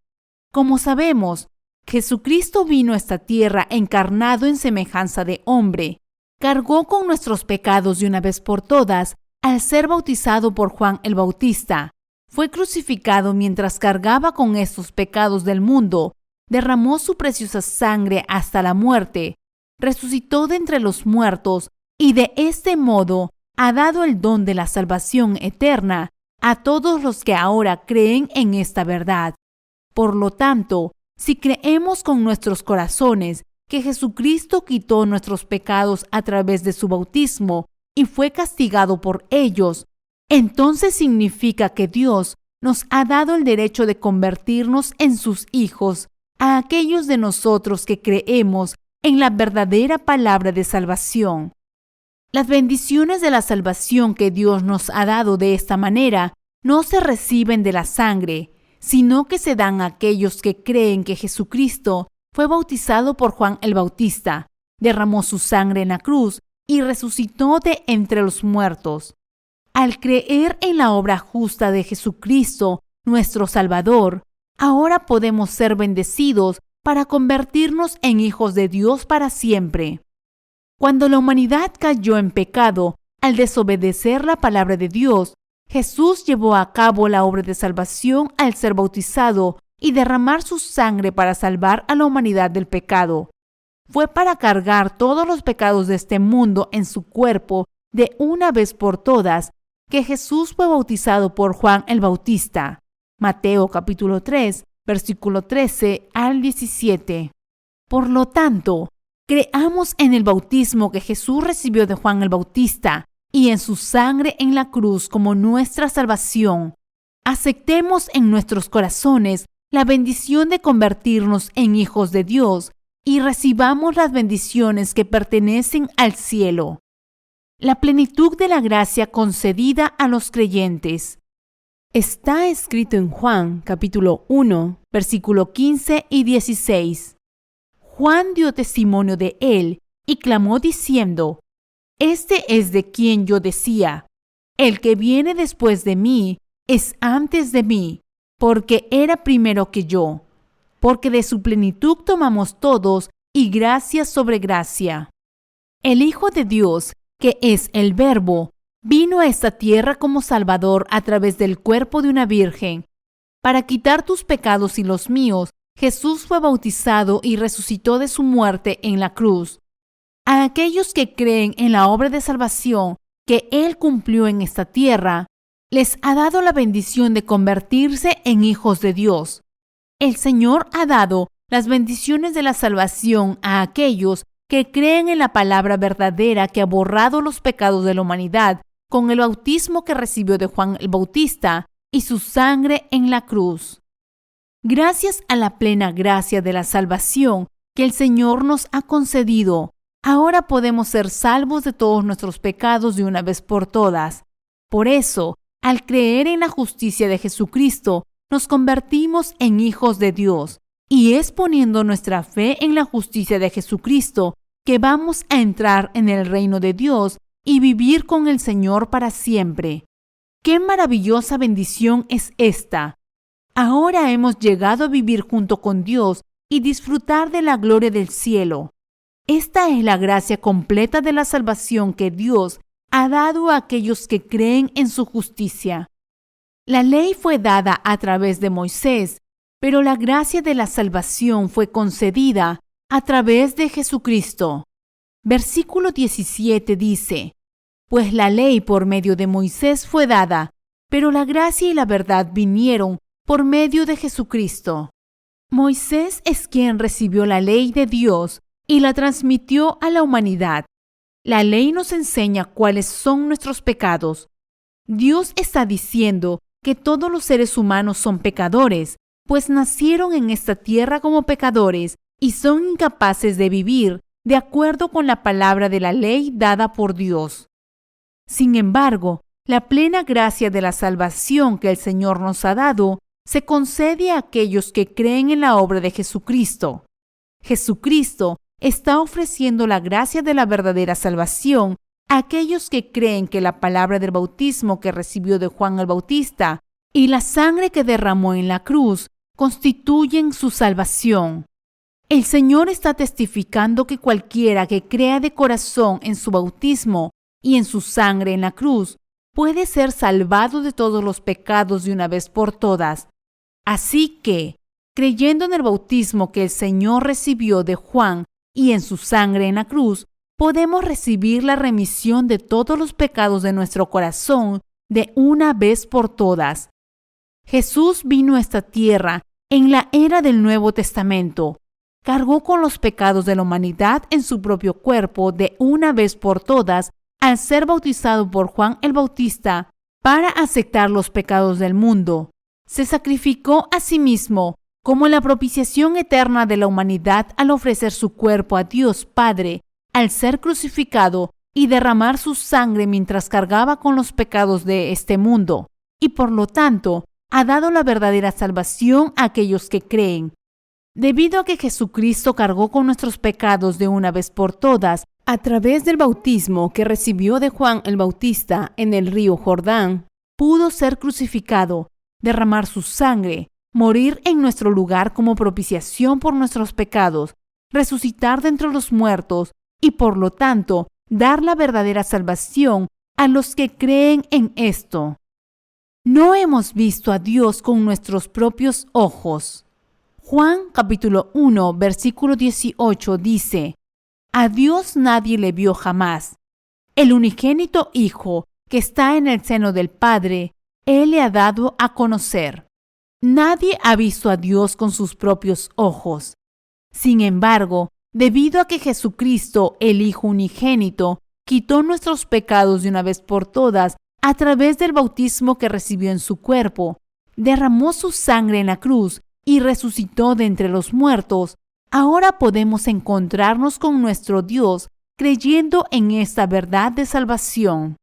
Como sabemos, Jesucristo vino a esta tierra encarnado en semejanza de hombre, cargó con nuestros pecados de una vez por todas al ser bautizado por Juan el Bautista, fue crucificado mientras cargaba con estos pecados del mundo, derramó su preciosa sangre hasta la muerte, resucitó de entre los muertos y de este modo ha dado el don de la salvación eterna a todos los que ahora creen en esta verdad. Por lo tanto, si creemos con nuestros corazones que Jesucristo quitó nuestros pecados a través de su bautismo y fue castigado por ellos, entonces significa que Dios nos ha dado el derecho de convertirnos en sus hijos a aquellos de nosotros que creemos en la verdadera palabra de salvación. Las bendiciones de la salvación que Dios nos ha dado de esta manera no se reciben de la sangre, sino que se dan a aquellos que creen que Jesucristo fue bautizado por Juan el Bautista, derramó su sangre en la cruz y resucitó de entre los muertos. Al creer en la obra justa de Jesucristo, nuestro Salvador, ahora podemos ser bendecidos para convertirnos en hijos de Dios para siempre. Cuando la humanidad cayó en pecado al desobedecer la palabra de Dios, Jesús llevó a cabo la obra de salvación al ser bautizado y derramar su sangre para salvar a la humanidad del pecado. Fue para cargar todos los pecados de este mundo en su cuerpo de una vez por todas que Jesús fue bautizado por Juan el Bautista. Mateo capítulo 3, versículo 13 al 17. Por lo tanto, creamos en el bautismo que Jesús recibió de Juan el Bautista y en su sangre en la cruz como nuestra salvación. Aceptemos en nuestros corazones la bendición de convertirnos en hijos de Dios y recibamos las bendiciones que pertenecen al cielo. La plenitud de la gracia concedida a los creyentes. Está escrito en Juan capítulo 1, versículo 15 y 16. Juan dio testimonio de él y clamó diciendo: Este es de quien yo decía, el que viene después de mí es antes de mí, porque era primero que yo, porque de su plenitud tomamos todos y gracia sobre gracia. El Hijo de Dios, que es el Verbo, vino a esta tierra como Salvador a través del cuerpo de una virgen. Para quitar tus pecados y los míos, Jesús fue bautizado y resucitó de su muerte en la cruz. A aquellos que creen en la obra de salvación que Él cumplió en esta tierra, les ha dado la bendición de convertirse en hijos de Dios. El Señor ha dado las bendiciones de la salvación a aquellos que creen en la palabra verdadera que ha borrado los pecados de la humanidad con el bautismo que recibió de Juan el Bautista y su sangre en la cruz. Gracias a la plena gracia de la salvación que el Señor nos ha concedido, ahora podemos ser salvos de todos nuestros pecados de una vez por todas. Por eso, al creer en la justicia de Jesucristo, nos convertimos en hijos de Dios, y es poniendo nuestra fe en la justicia de Jesucristo que vamos a entrar en el reino de Dios y vivir con el Señor para siempre. ¡Qué maravillosa bendición es esta! Ahora hemos llegado a vivir junto con Dios y disfrutar de la gloria del cielo. Esta es la gracia completa de la salvación que Dios ha dado a aquellos que creen en su justicia. La ley fue dada a través de Moisés, pero la gracia de la salvación fue concedida a través de Jesucristo. Versículo 17 dice: Pues la ley por medio de Moisés fue dada, pero la gracia y la verdad vinieron por medio de Jesucristo. Moisés es quien recibió la ley de Dios y la transmitió a la humanidad. La ley nos enseña cuáles son nuestros pecados. Dios está diciendo que todos los seres humanos son pecadores, pues nacieron en esta tierra como pecadores y son incapaces de vivir de acuerdo con la palabra de la ley dada por Dios. Sin embargo, la plena gracia de la salvación que el Señor nos ha dado se concede a aquellos que creen en la obra de Jesucristo. Jesucristo está ofreciendo la gracia de la verdadera salvación a aquellos que creen que la palabra del bautismo que recibió de Juan el Bautista y la sangre que derramó en la cruz constituyen su salvación. El Señor está testificando que cualquiera que crea de corazón en su bautismo y en su sangre en la cruz puede ser salvado de todos los pecados de una vez por todas. Así que, creyendo en el bautismo que el Señor recibió de Juan y en su sangre en la cruz, podemos recibir la remisión de todos los pecados de nuestro corazón de una vez por todas. Jesús vino a esta tierra en la era del Nuevo Testamento. Cargó con los pecados de la humanidad en su propio cuerpo de una vez por todas al ser bautizado por Juan el Bautista para aceptar los pecados del mundo. Se sacrificó a sí mismo como la propiciación eterna de la humanidad al ofrecer su cuerpo a Dios Padre, al ser crucificado y derramar su sangre mientras cargaba con los pecados de este mundo, y por lo tanto ha dado la verdadera salvación a aquellos que creen. Debido a que Jesucristo cargó con nuestros pecados de una vez por todas a través del bautismo que recibió de Juan el Bautista en el río Jordán, pudo ser crucificado, derramar su sangre, morir en nuestro lugar como propiciación por nuestros pecados, resucitar de entre los muertos y por lo tanto dar la verdadera salvación a los que creen en esto. No hemos visto a Dios con nuestros propios ojos. Juan capítulo 1, versículo 18 dice: A Dios nadie le vio jamás. El unigénito Hijo que está en el seno del Padre, Él le ha dado a conocer. Nadie ha visto a Dios con sus propios ojos. Sin embargo, debido a que Jesucristo, el Hijo unigénito, quitó nuestros pecados de una vez por todas a través del bautismo que recibió en su cuerpo, derramó su sangre en la cruz y resucitó de entre los muertos, ahora podemos encontrarnos con nuestro Dios creyendo en esta verdad de salvación.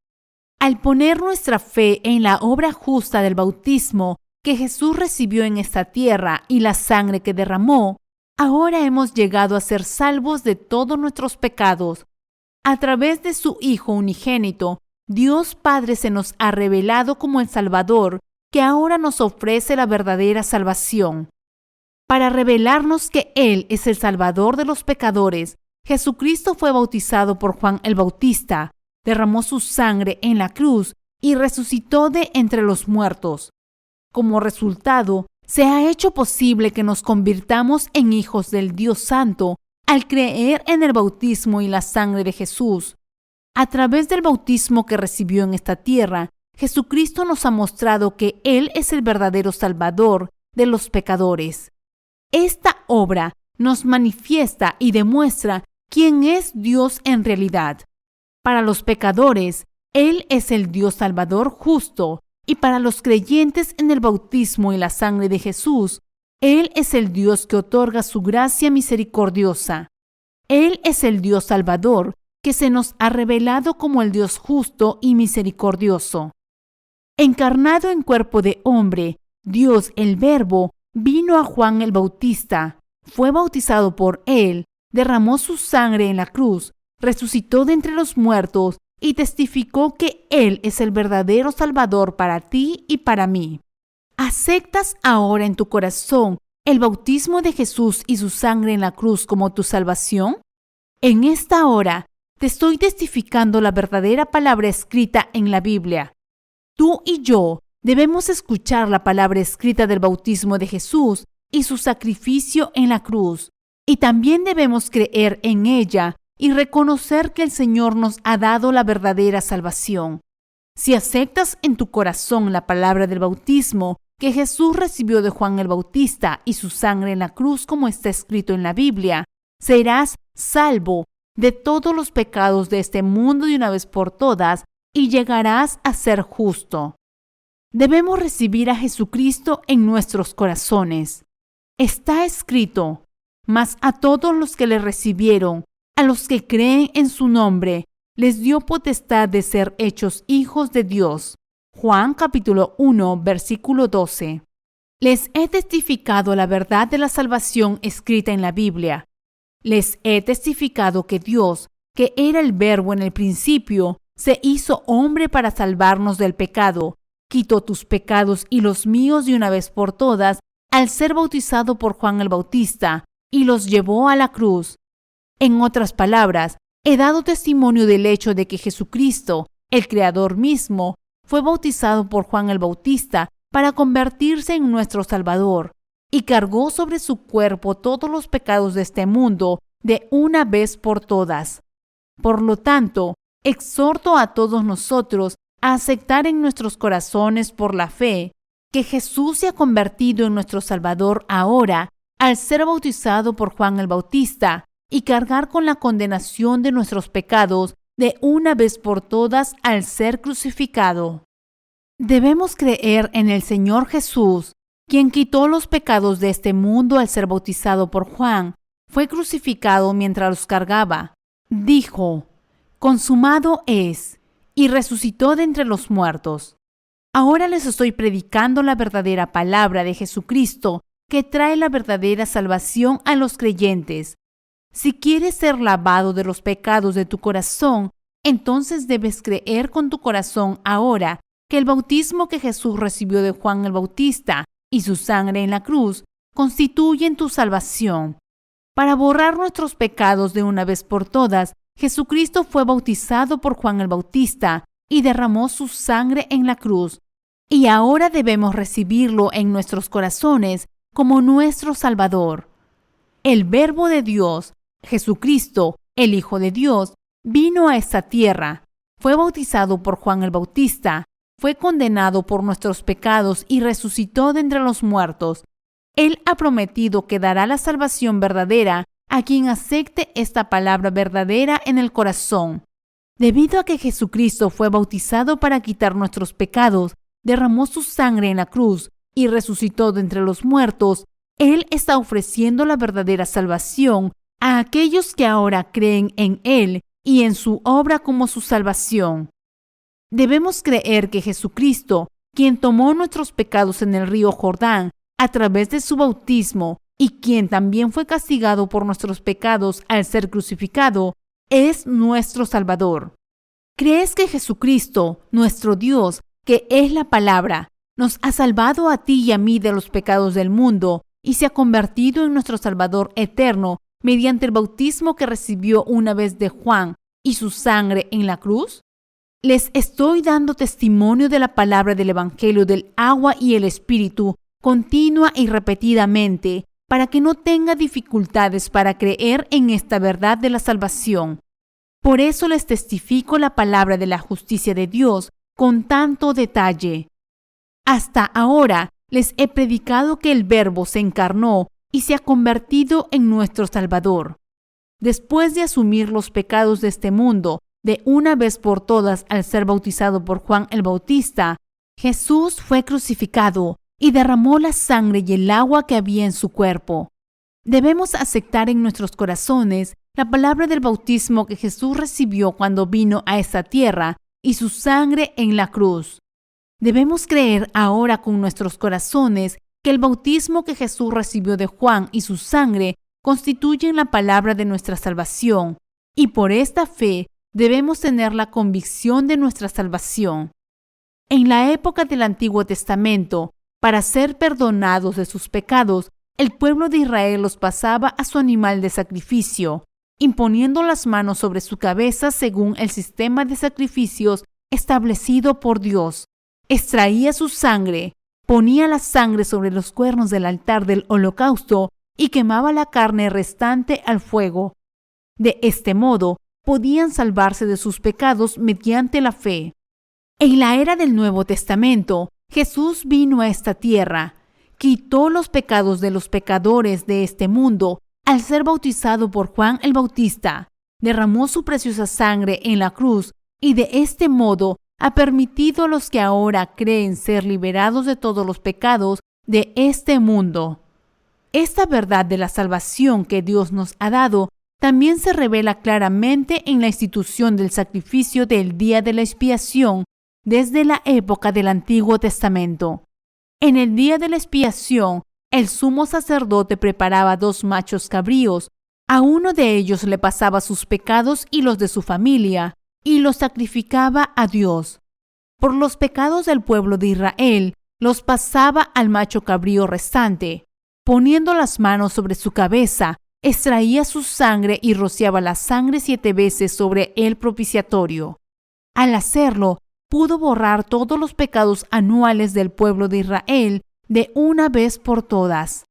Al poner nuestra fe en la obra justa del bautismo que Jesús recibió en esta tierra y la sangre que derramó, ahora hemos llegado a ser salvos de todos nuestros pecados. A través de su Hijo unigénito, Dios Padre se nos ha revelado como el Salvador, que ahora nos ofrece la verdadera salvación. Para revelarnos que Él es el Salvador de los pecadores, Jesucristo fue bautizado por Juan el Bautista, derramó su sangre en la cruz y resucitó de entre los muertos. Como resultado, se ha hecho posible que nos convirtamos en hijos del Dios Santo al creer en el bautismo y la sangre de Jesús. A través del bautismo que recibió en esta tierra, Jesucristo nos ha mostrado que Él es el verdadero Salvador de los pecadores. Esta obra nos manifiesta y demuestra quién es Dios en realidad. Para los pecadores, Él es el Dios Salvador justo, y para los creyentes en el bautismo y la sangre de Jesús, Él es el Dios que otorga su gracia misericordiosa. Él es el Dios Salvador que se nos ha revelado como el Dios justo y misericordioso. Encarnado en cuerpo de hombre, Dios el Verbo vino a Juan el Bautista, fue bautizado por él, derramó su sangre en la cruz, resucitó de entre los muertos y testificó que Él es el verdadero Salvador para ti y para mí. ¿Aceptas ahora en tu corazón el bautismo de Jesús y su sangre en la cruz como tu salvación? En esta hora te estoy testificando la verdadera palabra escrita en la Biblia. Tú y yo debemos escuchar la palabra escrita del bautismo de Jesús y su sacrificio en la cruz, y también debemos creer en ella y reconocer que el Señor nos ha dado la verdadera salvación. Si aceptas en tu corazón la palabra del bautismo que Jesús recibió de Juan el Bautista y su sangre en la cruz como está escrito en la Biblia, serás salvo de todos los pecados de este mundo de una vez por todas y llegarás a ser justo. Debemos recibir a Jesucristo en nuestros corazones. Está escrito: mas a todos los que le recibieron, a los que creen en su nombre, les dio potestad de ser hechos hijos de Dios. Juan capítulo 1, versículo 12. Les he testificado la verdad de la salvación escrita en la Biblia. Les he testificado que Dios, que era el Verbo en el principio, se hizo hombre para salvarnos del pecado, quitó tus pecados y los míos de una vez por todas al ser bautizado por Juan el Bautista y los llevó a la cruz. En otras palabras, he dado testimonio del hecho de que Jesucristo, el Creador mismo, fue bautizado por Juan el Bautista para convertirse en nuestro Salvador y cargó sobre su cuerpo todos los pecados de este mundo de una vez por todas. Por lo tanto, exhorto a todos nosotros a aceptar en nuestros corazones por la fe que Jesús se ha convertido en nuestro Salvador ahora al ser bautizado por Juan el Bautista y cargar con la condenación de nuestros pecados de una vez por todas al ser crucificado. Debemos creer en el Señor Jesús, quien quitó los pecados de este mundo al ser bautizado por Juan. Fue crucificado mientras los cargaba. Dijo: consumado es, y resucitó de entre los muertos. Ahora les estoy predicando la verdadera palabra de Jesucristo, que trae la verdadera salvación a los creyentes. Si quieres ser lavado de los pecados de tu corazón, entonces debes creer con tu corazón ahora que el bautismo que Jesús recibió de Juan el Bautista y su sangre en la cruz constituyen tu salvación. Para borrar nuestros pecados de una vez por todas, Jesucristo fue bautizado por Juan el Bautista y derramó su sangre en la cruz. Y ahora debemos recibirlo en nuestros corazones como nuestro Salvador. El Verbo de Dios, Jesucristo, el Hijo de Dios, vino a esta tierra, fue bautizado por Juan el Bautista, fue condenado por nuestros pecados y resucitó de entre los muertos. Él ha prometido que dará la salvación verdadera a quien acepte esta palabra verdadera en el corazón. Debido a que Jesucristo fue bautizado para quitar nuestros pecados, derramó su sangre en la cruz y resucitó de entre los muertos, Él está ofreciendo la verdadera salvación a aquellos que ahora creen en Él y en su obra como su salvación. Debemos creer que Jesucristo, quien tomó nuestros pecados en el río Jordán a través de su bautismo y quien también fue castigado por nuestros pecados al ser crucificado, es nuestro Salvador. ¿Crees que Jesucristo, nuestro Dios, que es la palabra, nos ha salvado a ti y a mí de los pecados del mundo y se ha convertido en nuestro Salvador eterno mediante el bautismo que recibió una vez de Juan y su sangre en la cruz? Les estoy dando testimonio de la palabra del Evangelio del agua y el Espíritu continua y repetidamente para que no tenga dificultades para creer en esta verdad de la salvación. Por eso les testifico la palabra de la justicia de Dios con tanto detalle. Hasta ahora les he predicado que el Verbo se encarnó y se ha convertido en nuestro Salvador. Después de asumir los pecados de este mundo de una vez por todas al ser bautizado por Juan el Bautista, Jesús fue crucificado y derramó la sangre y el agua que había en su cuerpo. Debemos aceptar en nuestros corazones la palabra del bautismo que Jesús recibió cuando vino a esta tierra y su sangre en la cruz. Debemos creer ahora con nuestros corazones que el bautismo que Jesús recibió de Juan y su sangre constituyen la palabra de nuestra salvación, y por esta fe debemos tener la convicción de nuestra salvación. En la época del Antiguo Testamento, para ser perdonados de sus pecados, el pueblo de Israel los pasaba a su animal de sacrificio, imponiendo las manos sobre su cabeza según el sistema de sacrificios establecido por Dios. Extraía su sangre, ponía la sangre sobre los cuernos del altar del holocausto y quemaba la carne restante al fuego. De este modo, podían salvarse de sus pecados mediante la fe. En la era del Nuevo Testamento, Jesús vino a esta tierra, quitó los pecados de los pecadores de este mundo al ser bautizado por Juan el Bautista, derramó su preciosa sangre en la cruz y de este modo ha permitido a los que ahora creen ser liberados de todos los pecados de este mundo. Esta verdad de la salvación que Dios nos ha dado también se revela claramente en la institución del sacrificio del día de la expiación desde la época del Antiguo Testamento. En el día de la expiación, el sumo sacerdote preparaba 2 machos cabríos. A uno de ellos le pasaba sus pecados y los de su familia, y los sacrificaba a Dios. Por los pecados del pueblo de Israel, los pasaba al macho cabrío restante. Poniendo las manos sobre su cabeza, extraía su sangre y rociaba la sangre 7 veces sobre el propiciatorio. Al hacerlo, pudo borrar todos los pecados anuales del pueblo de Israel de una vez por todas.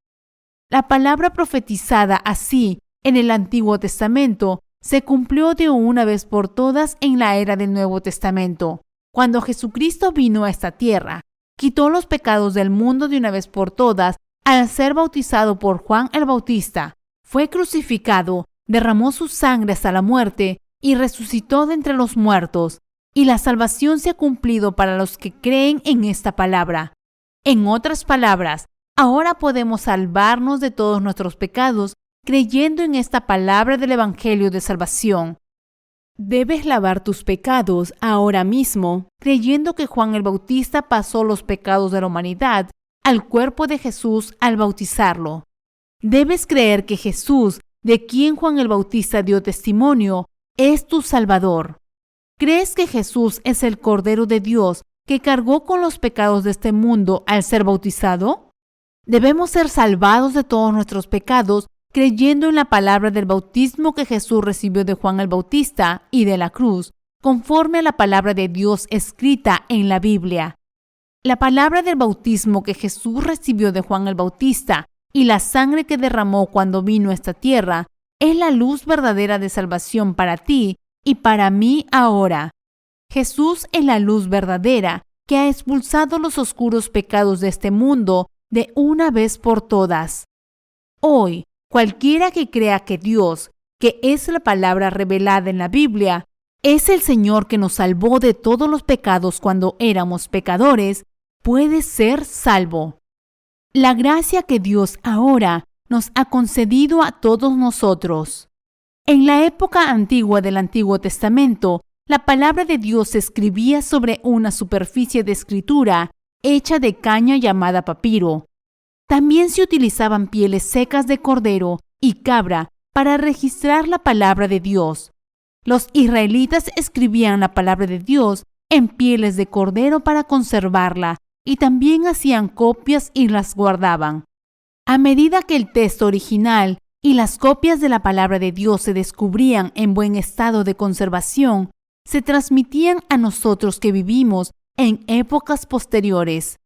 La palabra profetizada así en el Antiguo Testamento se cumplió de una vez por todas en la era del Nuevo Testamento, cuando Jesucristo vino a esta tierra, quitó los pecados del mundo de una vez por todas al ser bautizado por Juan el Bautista, fue crucificado, derramó su sangre hasta la muerte y resucitó de entre los muertos, y la salvación se ha cumplido para los que creen en esta palabra. En otras palabras, ahora podemos salvarnos de todos nuestros pecados creyendo en esta palabra del Evangelio de salvación. Debes lavar tus pecados ahora mismo, creyendo que Juan el Bautista pasó los pecados de la humanidad al cuerpo de Jesús al bautizarlo. Debes creer que Jesús, de quien Juan el Bautista dio testimonio, es tu Salvador. ¿Crees que Jesús es el Cordero de Dios que cargó con los pecados de este mundo al ser bautizado? Debemos ser salvados de todos nuestros pecados creyendo en la palabra del bautismo que Jesús recibió de Juan el Bautista y de la cruz, conforme a la palabra de Dios escrita en la Biblia. La palabra del bautismo que Jesús recibió de Juan el Bautista y la sangre que derramó cuando vino a esta tierra es la luz verdadera de salvación para ti y para mí ahora. Jesús es la luz verdadera que ha expulsado los oscuros pecados de este mundo de una vez por todas. Hoy, cualquiera que crea que Dios, que es la palabra revelada en la Biblia, es el Señor que nos salvó de todos los pecados cuando éramos pecadores, puede ser salvo. La gracia que Dios ahora nos ha concedido a todos nosotros. En la época antigua del Antiguo Testamento, la palabra de Dios se escribía sobre una superficie de escritura hecha de caña llamada papiro. También se utilizaban pieles secas de cordero y cabra para registrar la palabra de Dios. Los israelitas escribían la palabra de Dios en pieles de cordero para conservarla y también hacían copias y las guardaban. A medida que el texto original y las copias de la palabra de Dios se descubrían en buen estado de conservación, se transmitían a nosotros que vivimos en épocas posteriores.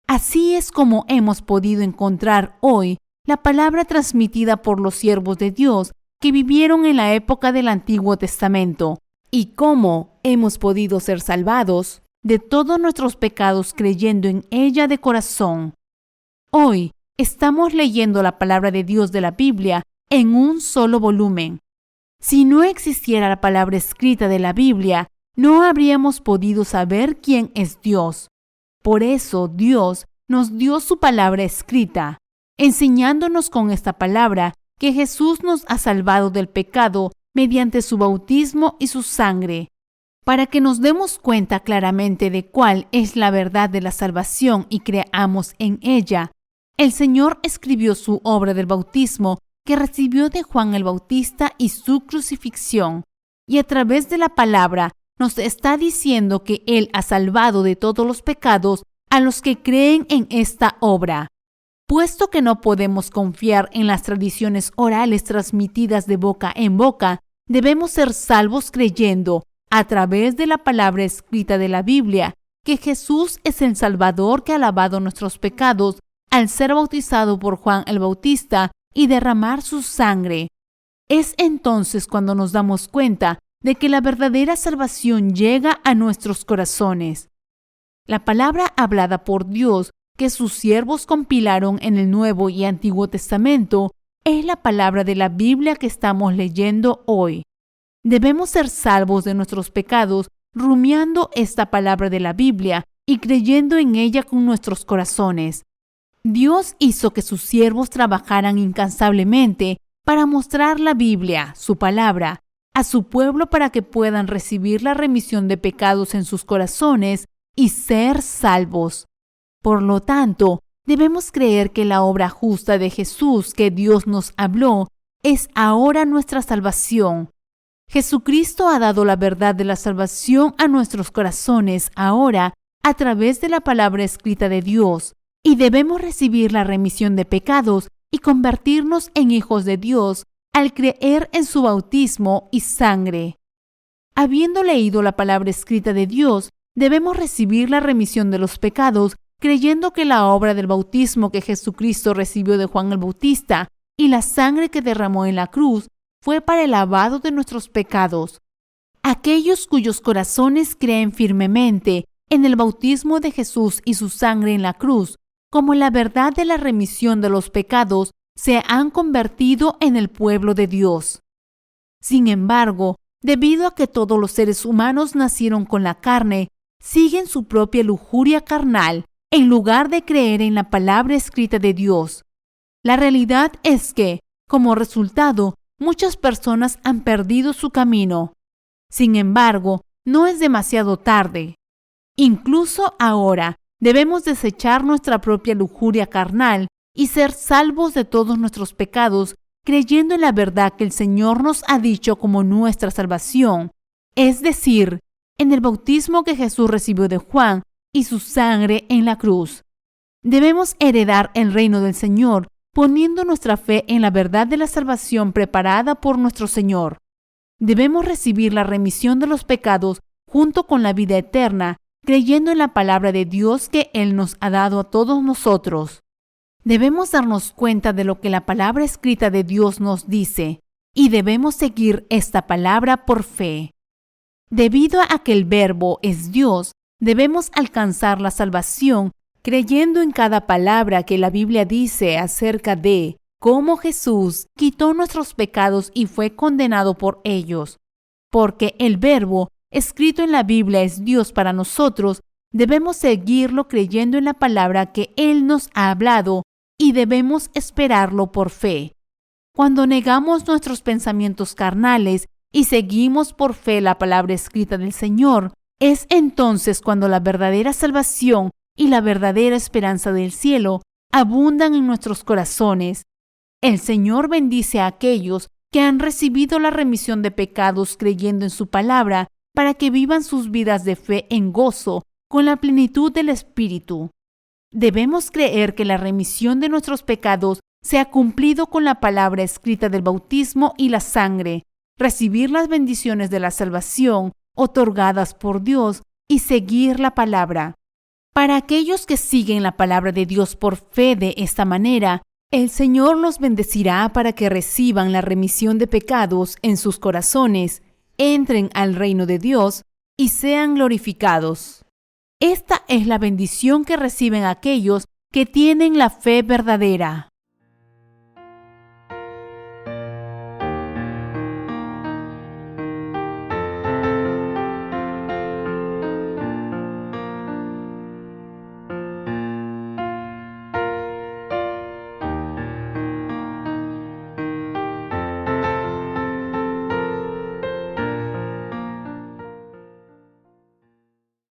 Así es como hemos podido encontrar hoy la palabra transmitida por los siervos de Dios que vivieron en la época del Antiguo Testamento y cómo hemos podido ser salvados de todos nuestros pecados creyendo en ella de corazón. Hoy estamos leyendo la palabra de Dios de la Biblia en un solo volumen. Si no existiera la palabra escrita de la Biblia, no habríamos podido saber quién es Dios. Por eso Dios nos dio su palabra escrita, enseñándonos con esta palabra que Jesús nos ha salvado del pecado mediante su bautismo y su sangre. Para que nos demos cuenta claramente de cuál es la verdad de la salvación y creamos en ella, el Señor escribió su obra del bautismo que recibió de Juan el Bautista y su crucifixión, y a través de la palabra nos está diciendo que Él ha salvado de todos los pecados a los que creen en esta obra. Puesto que no podemos confiar en las tradiciones orales transmitidas de boca en boca, debemos ser salvos creyendo, a través de la palabra escrita de la Biblia, que Jesús es el Salvador que ha lavado nuestros pecados al ser bautizado por Juan el Bautista y derramar su sangre. Es entonces cuando nos damos cuenta de que la verdadera salvación llega a nuestros corazones. La palabra hablada por Dios que sus siervos compilaron en el Nuevo y Antiguo Testamento es la palabra de la Biblia que estamos leyendo hoy. Debemos ser salvos de nuestros pecados rumiando esta palabra de la Biblia y creyendo en ella con nuestros corazones. Dios hizo que sus siervos trabajaran incansablemente para mostrar la Biblia, su palabra, a su pueblo para que puedan recibir la remisión de pecados en sus corazones y ser salvos. Por lo tanto, debemos creer que la obra justa de Jesús que Dios nos habló es ahora nuestra salvación. Jesucristo ha dado la verdad de la salvación a nuestros corazones ahora a través de la palabra escrita de Dios, y debemos recibir la remisión de pecados y convertirnos en hijos de Dios al creer en su bautismo y sangre. Habiendo leído la palabra escrita de Dios, debemos recibir la remisión de los pecados creyendo que la obra del bautismo que Jesucristo recibió de Juan el Bautista y la sangre que derramó en la cruz fue para el lavado de nuestros pecados. Aquellos cuyos corazones creen firmemente en el bautismo de Jesús y su sangre en la cruz, como la verdad de la remisión de los pecados, se han convertido en el pueblo de Dios. Sin embargo, debido a que todos los seres humanos nacieron con la carne, siguen su propia lujuria carnal en lugar de creer en la palabra escrita de Dios. La realidad es que, como resultado, muchas personas han perdido su camino. Sin embargo, no es demasiado tarde. Incluso ahora, debemos desechar nuestra propia lujuria carnal y ser salvos de todos nuestros pecados, creyendo en la verdad que el Señor nos ha dicho como nuestra salvación, es decir, en el bautismo que Jesús recibió de Juan y su sangre en la cruz. Debemos heredar el reino del Señor, poniendo nuestra fe en la verdad de la salvación preparada por nuestro Señor. Debemos recibir la remisión de los pecados junto con la vida eterna, creyendo en la palabra de Dios que Él nos ha dado a todos nosotros. Debemos darnos cuenta de lo que la palabra escrita de Dios nos dice, y debemos seguir esta palabra por fe. Debido a que el Verbo es Dios, debemos alcanzar la salvación creyendo en cada palabra que la Biblia dice acerca de cómo Jesús quitó nuestros pecados y fue condenado por ellos. Porque el Verbo escrito en la Biblia es Dios para nosotros, debemos seguirlo creyendo en la palabra que Él nos ha hablado y debemos esperarlo por fe. Cuando negamos nuestros pensamientos carnales y seguimos por fe la palabra escrita del Señor, es entonces cuando la verdadera salvación y la verdadera esperanza del cielo abundan en nuestros corazones. El Señor bendice a aquellos que han recibido la remisión de pecados creyendo en su palabra para que vivan sus vidas de fe en gozo con la plenitud del Espíritu. Debemos creer que la remisión de nuestros pecados se ha cumplido con la palabra escrita del bautismo y la sangre, recibir las bendiciones de la salvación otorgadas por Dios y seguir la palabra. Para aquellos que siguen la palabra de Dios por fe de esta manera, el Señor los bendecirá para que reciban la remisión de pecados en sus corazones, entren al reino de Dios y sean glorificados. Esta es la bendición que reciben aquellos que tienen la fe verdadera.